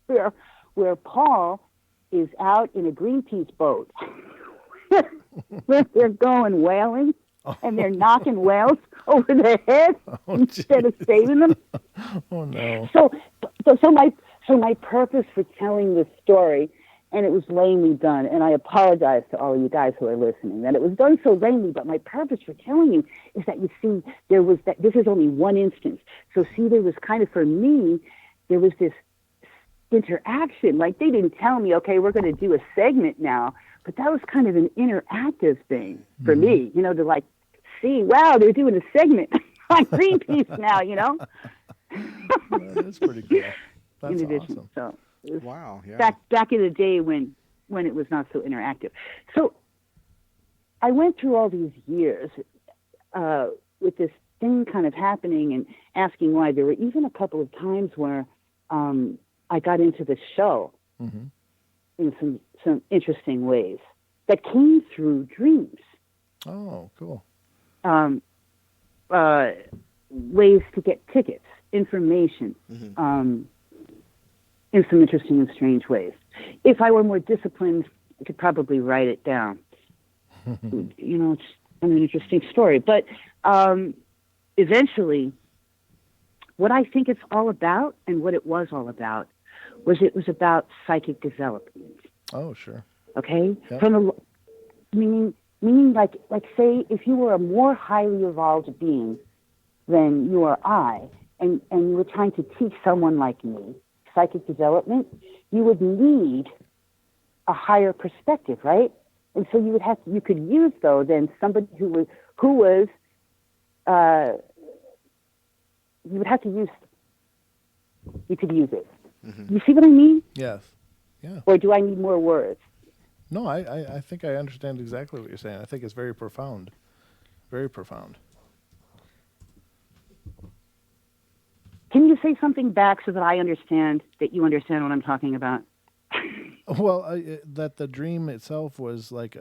where Paul is out in a Greenpeace boat where they're going whaling and they're knocking whales over their heads instead of saving them. Oh no. So my purpose for telling this story, and it was lamely done, and I apologize to all of you guys who are listening that it was done so lamely, but my purpose for telling you is that you see this is only one instance. So see, there was kind of, for me, there was this interaction. Like, they didn't tell me, okay, we're going to do a segment now, but that was kind of an interactive thing for me, to like see, wow, they're doing a segment on Greenpeace now, That's pretty cool. That's in addition, awesome. so it was Wow. Yeah. back in the day when it was not so interactive. So I went through all these years with this thing kind of happening and asking why. There were even a couple of times where I got into the show in some interesting ways that came through dreams. Oh, cool. Ways to get tickets, information, in some interesting and strange ways. If I were more disciplined, I could probably write it down. It's an interesting story. But eventually, what I think it's all about, and what it was all about, was about psychic development. Oh, sure. Okay? Yep. Meaning like say if you were a more highly evolved being than you or I, and you were trying to teach someone like me psychic development, you would need a higher perspective, right? And so you could use, though, then somebody who was you would have to use, you could use it. You see what I mean? Yes. Yeah. Or do I need more words? No, I think I understand exactly what you're saying. I think it's very profound. Very profound. Can you say something back so that I understand, that you understand what I'm talking about? Well, that the dream itself was like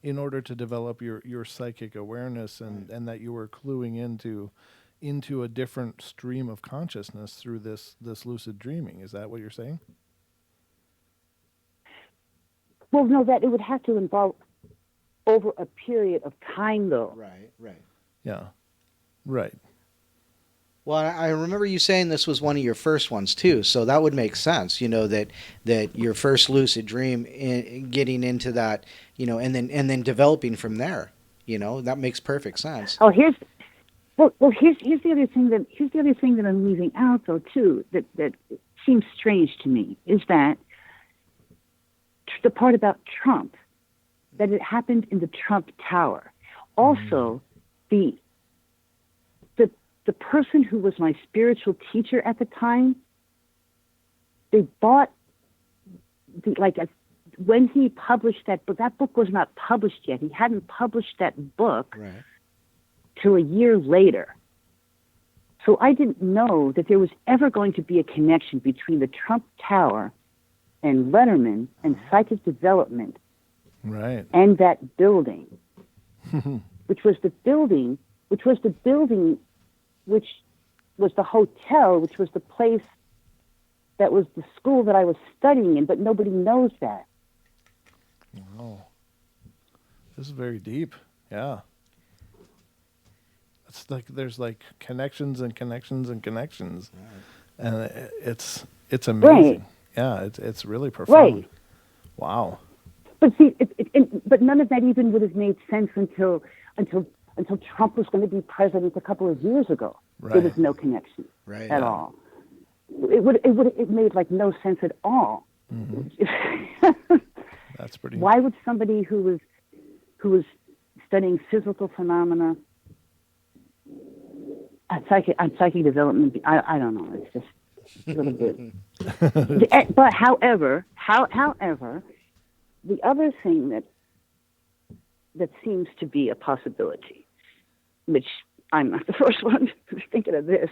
in order to develop your psychic awareness and that you were cluing into a different stream of consciousness through this lucid dreaming. Is that what you're saying? Well, no, that it would have to involve over a period of time, though. Right. Yeah. Right. Well, I remember you saying this was one of your first ones too, so that would make sense. That your first lucid dream, getting into that, and then developing from there. That makes perfect sense. Oh, here's the other thing that I'm leaving out, though, too, that seems strange to me, is that the part about Trump, that it happened in the Trump Tower. Also, the person who was my spiritual teacher at the time, they bought when he published that book was not published yet. He hadn't published that book till a year later. So I didn't know that there was ever going to be a connection between the Trump Tower and Letterman and psychic development, and that building, which was the building which was the hotel, which was the place that was the school that I was studying in, but nobody knows that. Oh, this is very deep. Yeah. It's like there's like connections and connections and connections, and it's amazing. Right. Yeah, it's really profound. Right. Wow. But see, but none of that even would have made sense until Trump was going to be president a couple of years ago. Right. There was no connection at all. It made like no sense at all. That's pretty. Why would somebody who was studying physical phenomena on psychic development? I don't know. It's just a little bit. But however, the other thing that seems to be a possibility, which I'm not the first one who's thinking of this,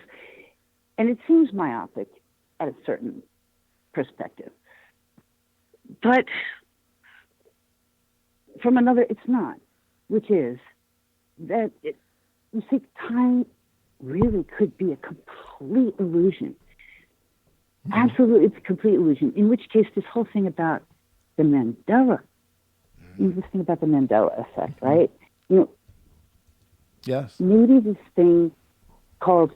and it seems myopic at a certain perspective, but from another, it's not, which is that you see, time really could be a complete illusion. Absolutely, it's a complete illusion. In which case, this whole thing about the Mandela, this thing about the Mandela effect, right? You know, Yes. maybe this thing called,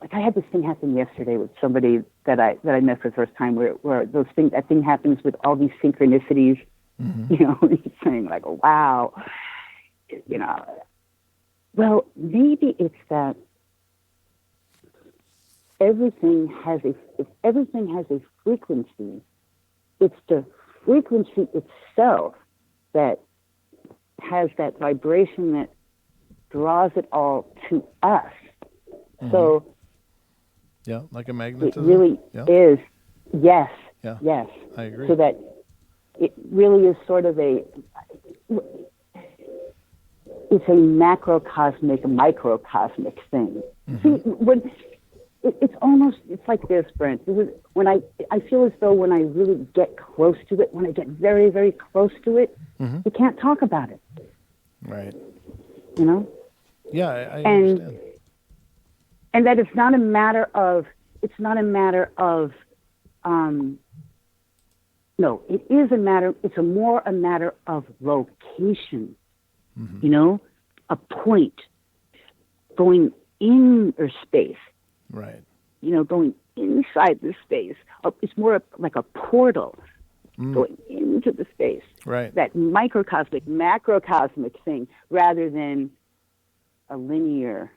like I had this thing happen yesterday with somebody that I met for the first time, where that thing happens with all these synchronicities. You know, he's saying like, oh, wow, you know. Well, maybe it's that if everything has a frequency, it's the frequency itself that has that vibration that draws it all to us. So yeah, like a it magnetism. really is. Yes. Yeah. Yes. I agree. So that it really is sort of it's a macrocosmic, microcosmic thing. See, when it's like this, Brent. When I feel as though when I really get close to it, when I get very, very close to it, we can't talk about it. Right. You know? Yeah, I understand. And that it's not a matter of no, it is a matter, it's more a matter of location, you know, a point, going in or space, Right. you know, going inside the space. It's more like a portal going into the space. Right. That microcosmic, macrocosmic thing rather than a linear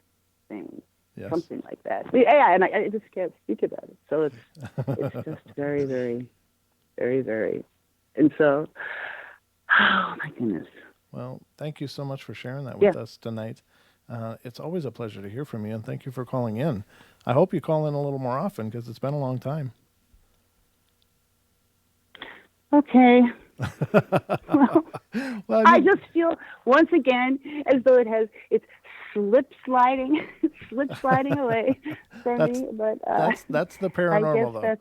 thing. Yes. Something like that. Yeah, and I just can't speak about it. So it's just very, very, very, very. And so, oh my goodness. Well, thank you so much for sharing that with us tonight. It's always a pleasure to hear from you, and thank you for calling in. I hope you call in a little more often because it's been a long time. Okay. Well, I just feel once again as though it's slip sliding away from me. But that's the paranormal, I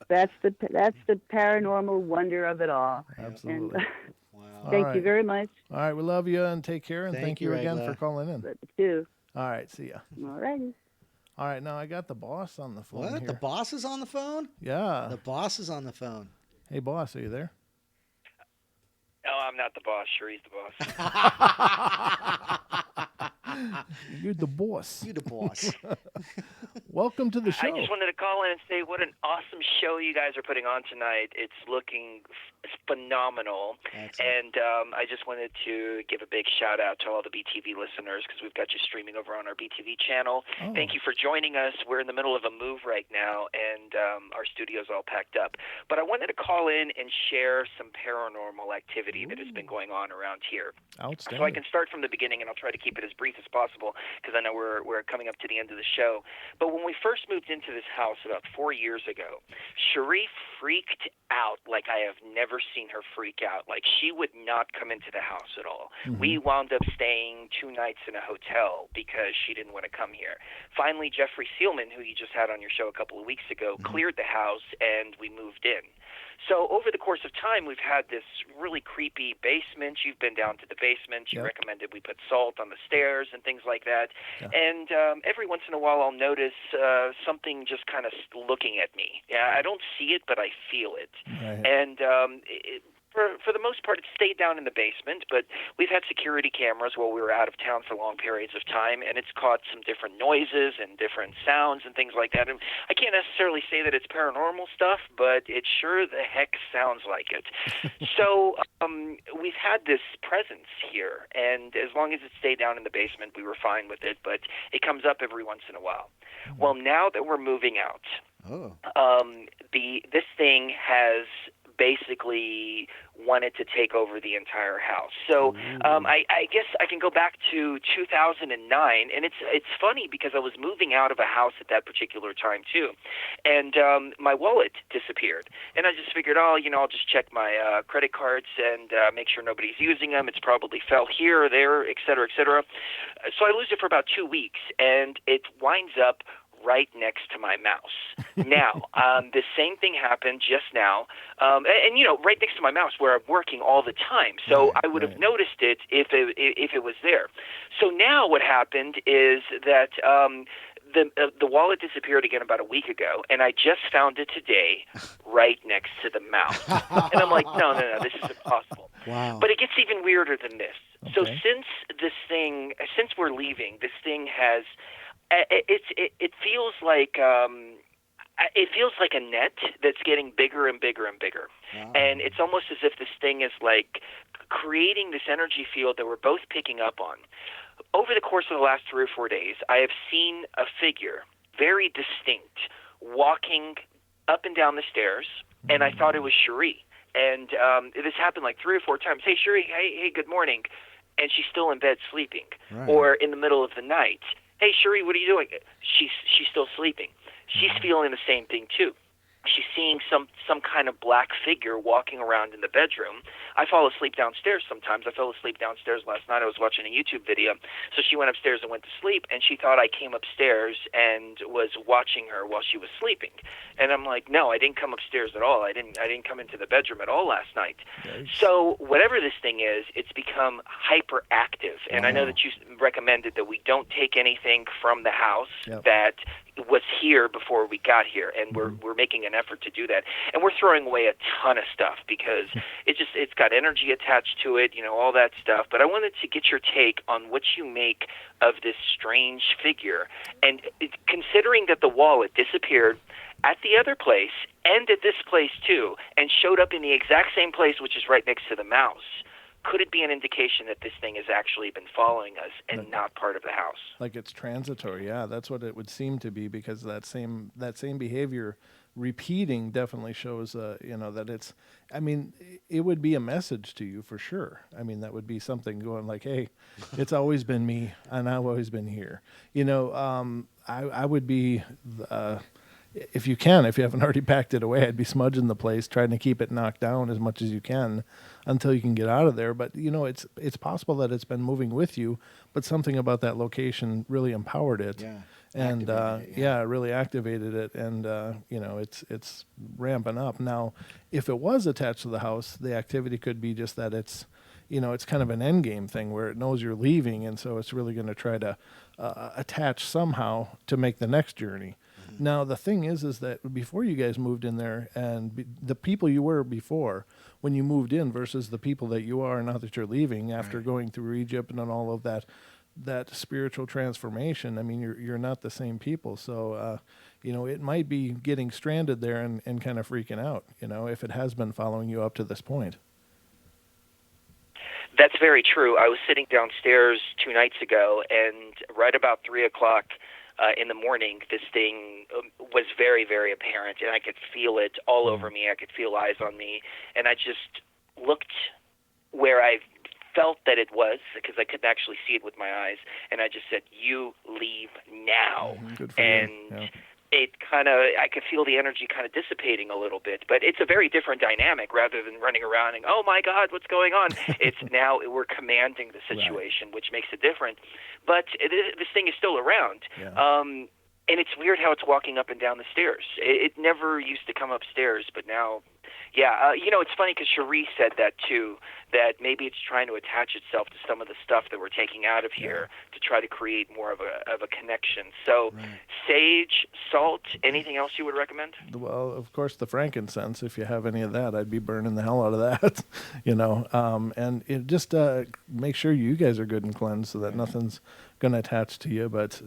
guess that's the paranormal wonder of it all. Absolutely. And, Wow. thank you very much. All right, we love you and take care, and thank you again Regla. for calling in. Love you too. All right, see ya. All righty. All right, now I got the boss on the phone What? here. The boss is on the phone? Yeah. The boss is on the phone. Hey, boss, are you there? No, I'm not the boss. Sure, he's the boss. You're the boss. You the boss. Welcome to the show. I just wanted to call in and say what an awesome show you guys are putting on tonight. It's looking phenomenal. Excellent. And I just wanted to give a big shout out to all the BTV listeners because we've got you streaming over on our BTV channel. Oh. Thank you for joining us. We're in the middle of a move right now, and our studio's all packed up. But I wanted to call in and share some paranormal activity that has been going on around here. Outstanding. So I can start from the beginning, and I'll try to keep it as brief as possible because I know we're coming up to the end of the show. But when we first moved into this house about 4 years ago, Cherie freaked out like I have never seen her freak out. Like she would not come into the house at all. We wound up staying 2 nights in a hotel because she didn't want to come here. Finally, Jeffrey Seelman, who you just had on your show a couple of weeks ago, cleared the house, and we moved in. So over the course of time, we've had this really creepy basement. You've been down to the basement. You recommended we put salt on the stairs and things like that. Yeah. And every once in a while, I'll notice something just kind of looking at me. Yeah, I don't see it, but I feel it. Right. And for the most part, it stayed down in the basement, but we've had security cameras while we were out of town for long periods of time, and it's caught some different noises and different sounds and things like that. And I can't necessarily say that it's paranormal stuff, but it sure the heck sounds like it. So we've had this presence here, and as long as it stayed down in the basement, we were fine with it, but it comes up every once in a while. Well, now that we're moving out, this thing has basically wanted to take over the entire house. So I guess I can go back to 2009, and it's funny because I was moving out of a house at that particular time too, and my wallet disappeared, and I just figured, I'll just check my credit cards and make sure nobody's using them. It's probably fell here or there, et cetera, et cetera. So I lose it for about 2 weeks, and it winds up right next to my mouse. Now, the same thing happened just now, and right next to my mouse where I'm working all the time. So I would have noticed it if it was there. So now what happened is that the wallet disappeared again about a week ago, and I just found it today, right next to the mouse. And I'm like, no, this is impossible. Wow. But it gets even weirder than this. So Okay. since we're leaving, this thing has, it feels like. It feels like a net that's getting bigger and bigger and bigger. Wow. And it's almost as if this thing is like creating this energy field that we're both picking up on. Over the course of the last 3 or 4 days, I have seen a figure, very distinct, walking up and down the stairs, and I thought it was Cherie. And this happened like 3 or 4 times. Hey, Cherie, hey, good morning. And she's still in bed sleeping. Right. Or in the middle of the night. Hey, Cherie, what are you doing? She's still sleeping. She's feeling the same thing too. She's seeing some kind of black figure walking around in the bedroom. I fall asleep downstairs sometimes. I fell asleep downstairs last night. I was watching a YouTube video. So she went upstairs and went to sleep, and she thought I came upstairs and was watching her while she was sleeping. And I'm like, no, I didn't come upstairs at all. I didn't come into the bedroom at all last night. Yikes. So whatever this thing is, it's become hyperactive. And I know that you recommended that we don't take anything from the house that was here before we got here, and we're making an effort to do that. And we're throwing away a ton of stuff because it's got energy attached to it, all that stuff. But I wanted to get your take on what you make of this strange figure. And considering that the wallet disappeared at the other place and at this place too, and showed up in the exact same place, which is right next to the mouse, could it be an indication that this thing has actually been following us and not part of the house? Like it's transitory. Yeah, that's what it would seem to be, because that same behavior repeating definitely shows, that it's, I mean, it would be a message to you for sure. I mean, that would be something going like, hey, it's always been me and I've always been here. I would be, if you haven't already packed it away, I'd be smudging the place, trying to keep it knocked down as much as you can until you can get out of there. But, it's possible that it's been moving with you, but something about that location really empowered it. Yeah. And, Activated it, it really activated it. And, it's ramping up. Now, if it was attached to the house, the activity could be just that it's kind of an end game thing where it knows you're leaving. And so it's really going to try to attach somehow to make the next journey. Now, the thing is that before you guys moved in there, and the people you were before when you moved in versus the people that you are now that you're leaving after going through Egypt and all of that spiritual transformation, I mean, you're not the same people. So, it might be getting stranded there and kind of freaking out, if it has been following you up to this point. That's very true. I was sitting downstairs 2 nights ago, and right about 3 o'clock in the morning, this thing was very, very apparent, and I could feel it all over me. I could feel eyes on me, and I just looked where I felt that it was, because I couldn't actually see it with my eyes, and I just said, "You leave now." Good for and you. Yeah. I could feel the energy kind of dissipating a little bit, but it's a very different dynamic rather than running around and, oh my God, what's going on? It's now we're commanding the situation, which makes it different. But this thing is still around. Yeah. And it's weird how it's walking up and down the stairs. It never used to come upstairs, but now, it's funny because Cherie said that too, that maybe it's trying to attach itself to some of the stuff that we're taking out of here to try to create more of a connection. So, sage, salt, anything else you would recommend? Well, of course, the frankincense. If you have any of that, I'd be burning the hell out of that, and it just make sure you guys are good and cleansed so that nothing's going to attach to you. But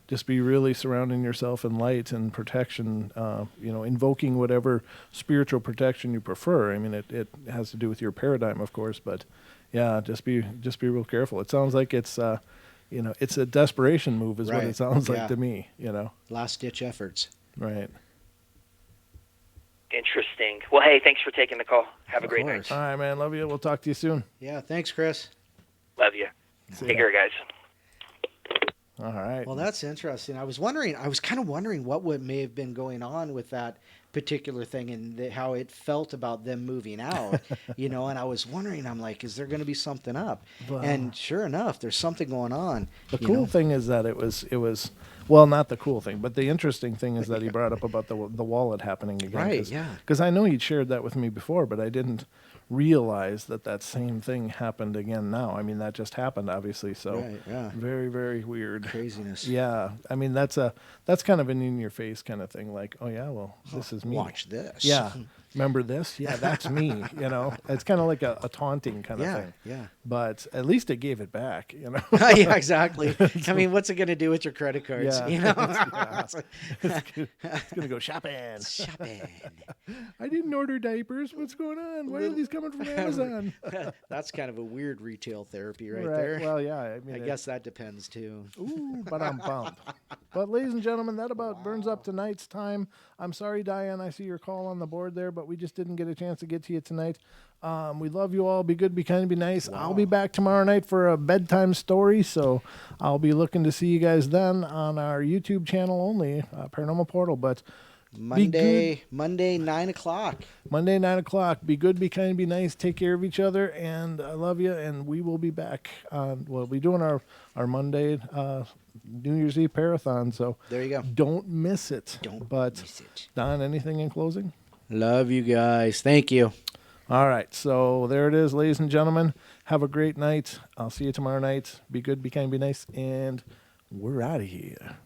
just be really surrounding yourself in light and protection, invoking whatever spiritual protection you prefer. I mean, it has to do with your paradigm, of course, but just be real careful. It sounds like it's it's a desperation move is what it sounds like to me, Last ditch efforts. Right. Interesting. Well, hey, thanks for taking the call. Have a great night. All right, man. Love you. We'll talk to you soon. Yeah, thanks, Chris. Love you. Take care, guys. All right. Well, that's interesting. I was kind of wondering what may have been going on with that particular thing and how it felt about them moving out, and I was wondering, I'm like, is there going to be something up? Well, and sure enough, there's something going on. The cool thing is that it was, well, not the cool thing, but the interesting thing is that he brought up about the wallet happening again. Right, yeah. Because I know he'd shared that with me before, but I didn't realize that that same thing happened again now. I mean, that just happened, obviously. So Right, yeah. very, very weird. Craziness. Yeah. I mean, that's kind of an in your face kind of thing. Like, oh yeah, well, this is me. Watch this. Yeah. Remember this? Yeah, that's me. You know, it's kind of like a taunting kind of Yeah, thing. yeah. But at least it gave it back, you know. Yeah, exactly. I mean, what's it going to do with your credit cards? Yeah. You know, It's gonna go shopping. shopping. I didn't order diapers. What's going on? Why are these coming from Amazon? That's kind of a weird retail therapy right there. Well, yeah. I mean, I guess that depends too. Ooh, but I'm bummed. But ladies and gentlemen, that about burns up tonight's time. I'm sorry, Diane. I see your call on the board there, but we just didn't get a chance to get to you tonight. We love you all. Be good, be kind, be nice. I'll be back tomorrow night for a bedtime story, so I'll be looking to see you guys then on our YouTube channel only, Paranormal Portal. But Monday 9:00. Monday, 9 o'clock. Be good, be kind, be nice. Take care of each other, and I love you. And we will be back. We'll be doing our Monday New Year's Eve marathon. So There you go. don't miss it. Don't but miss it. Don, anything in closing? Love you guys. Thank you. All right. So there it is, ladies and gentlemen. Have a great night. I'll see you tomorrow night. Be good, be kind, be nice, and we're out of here.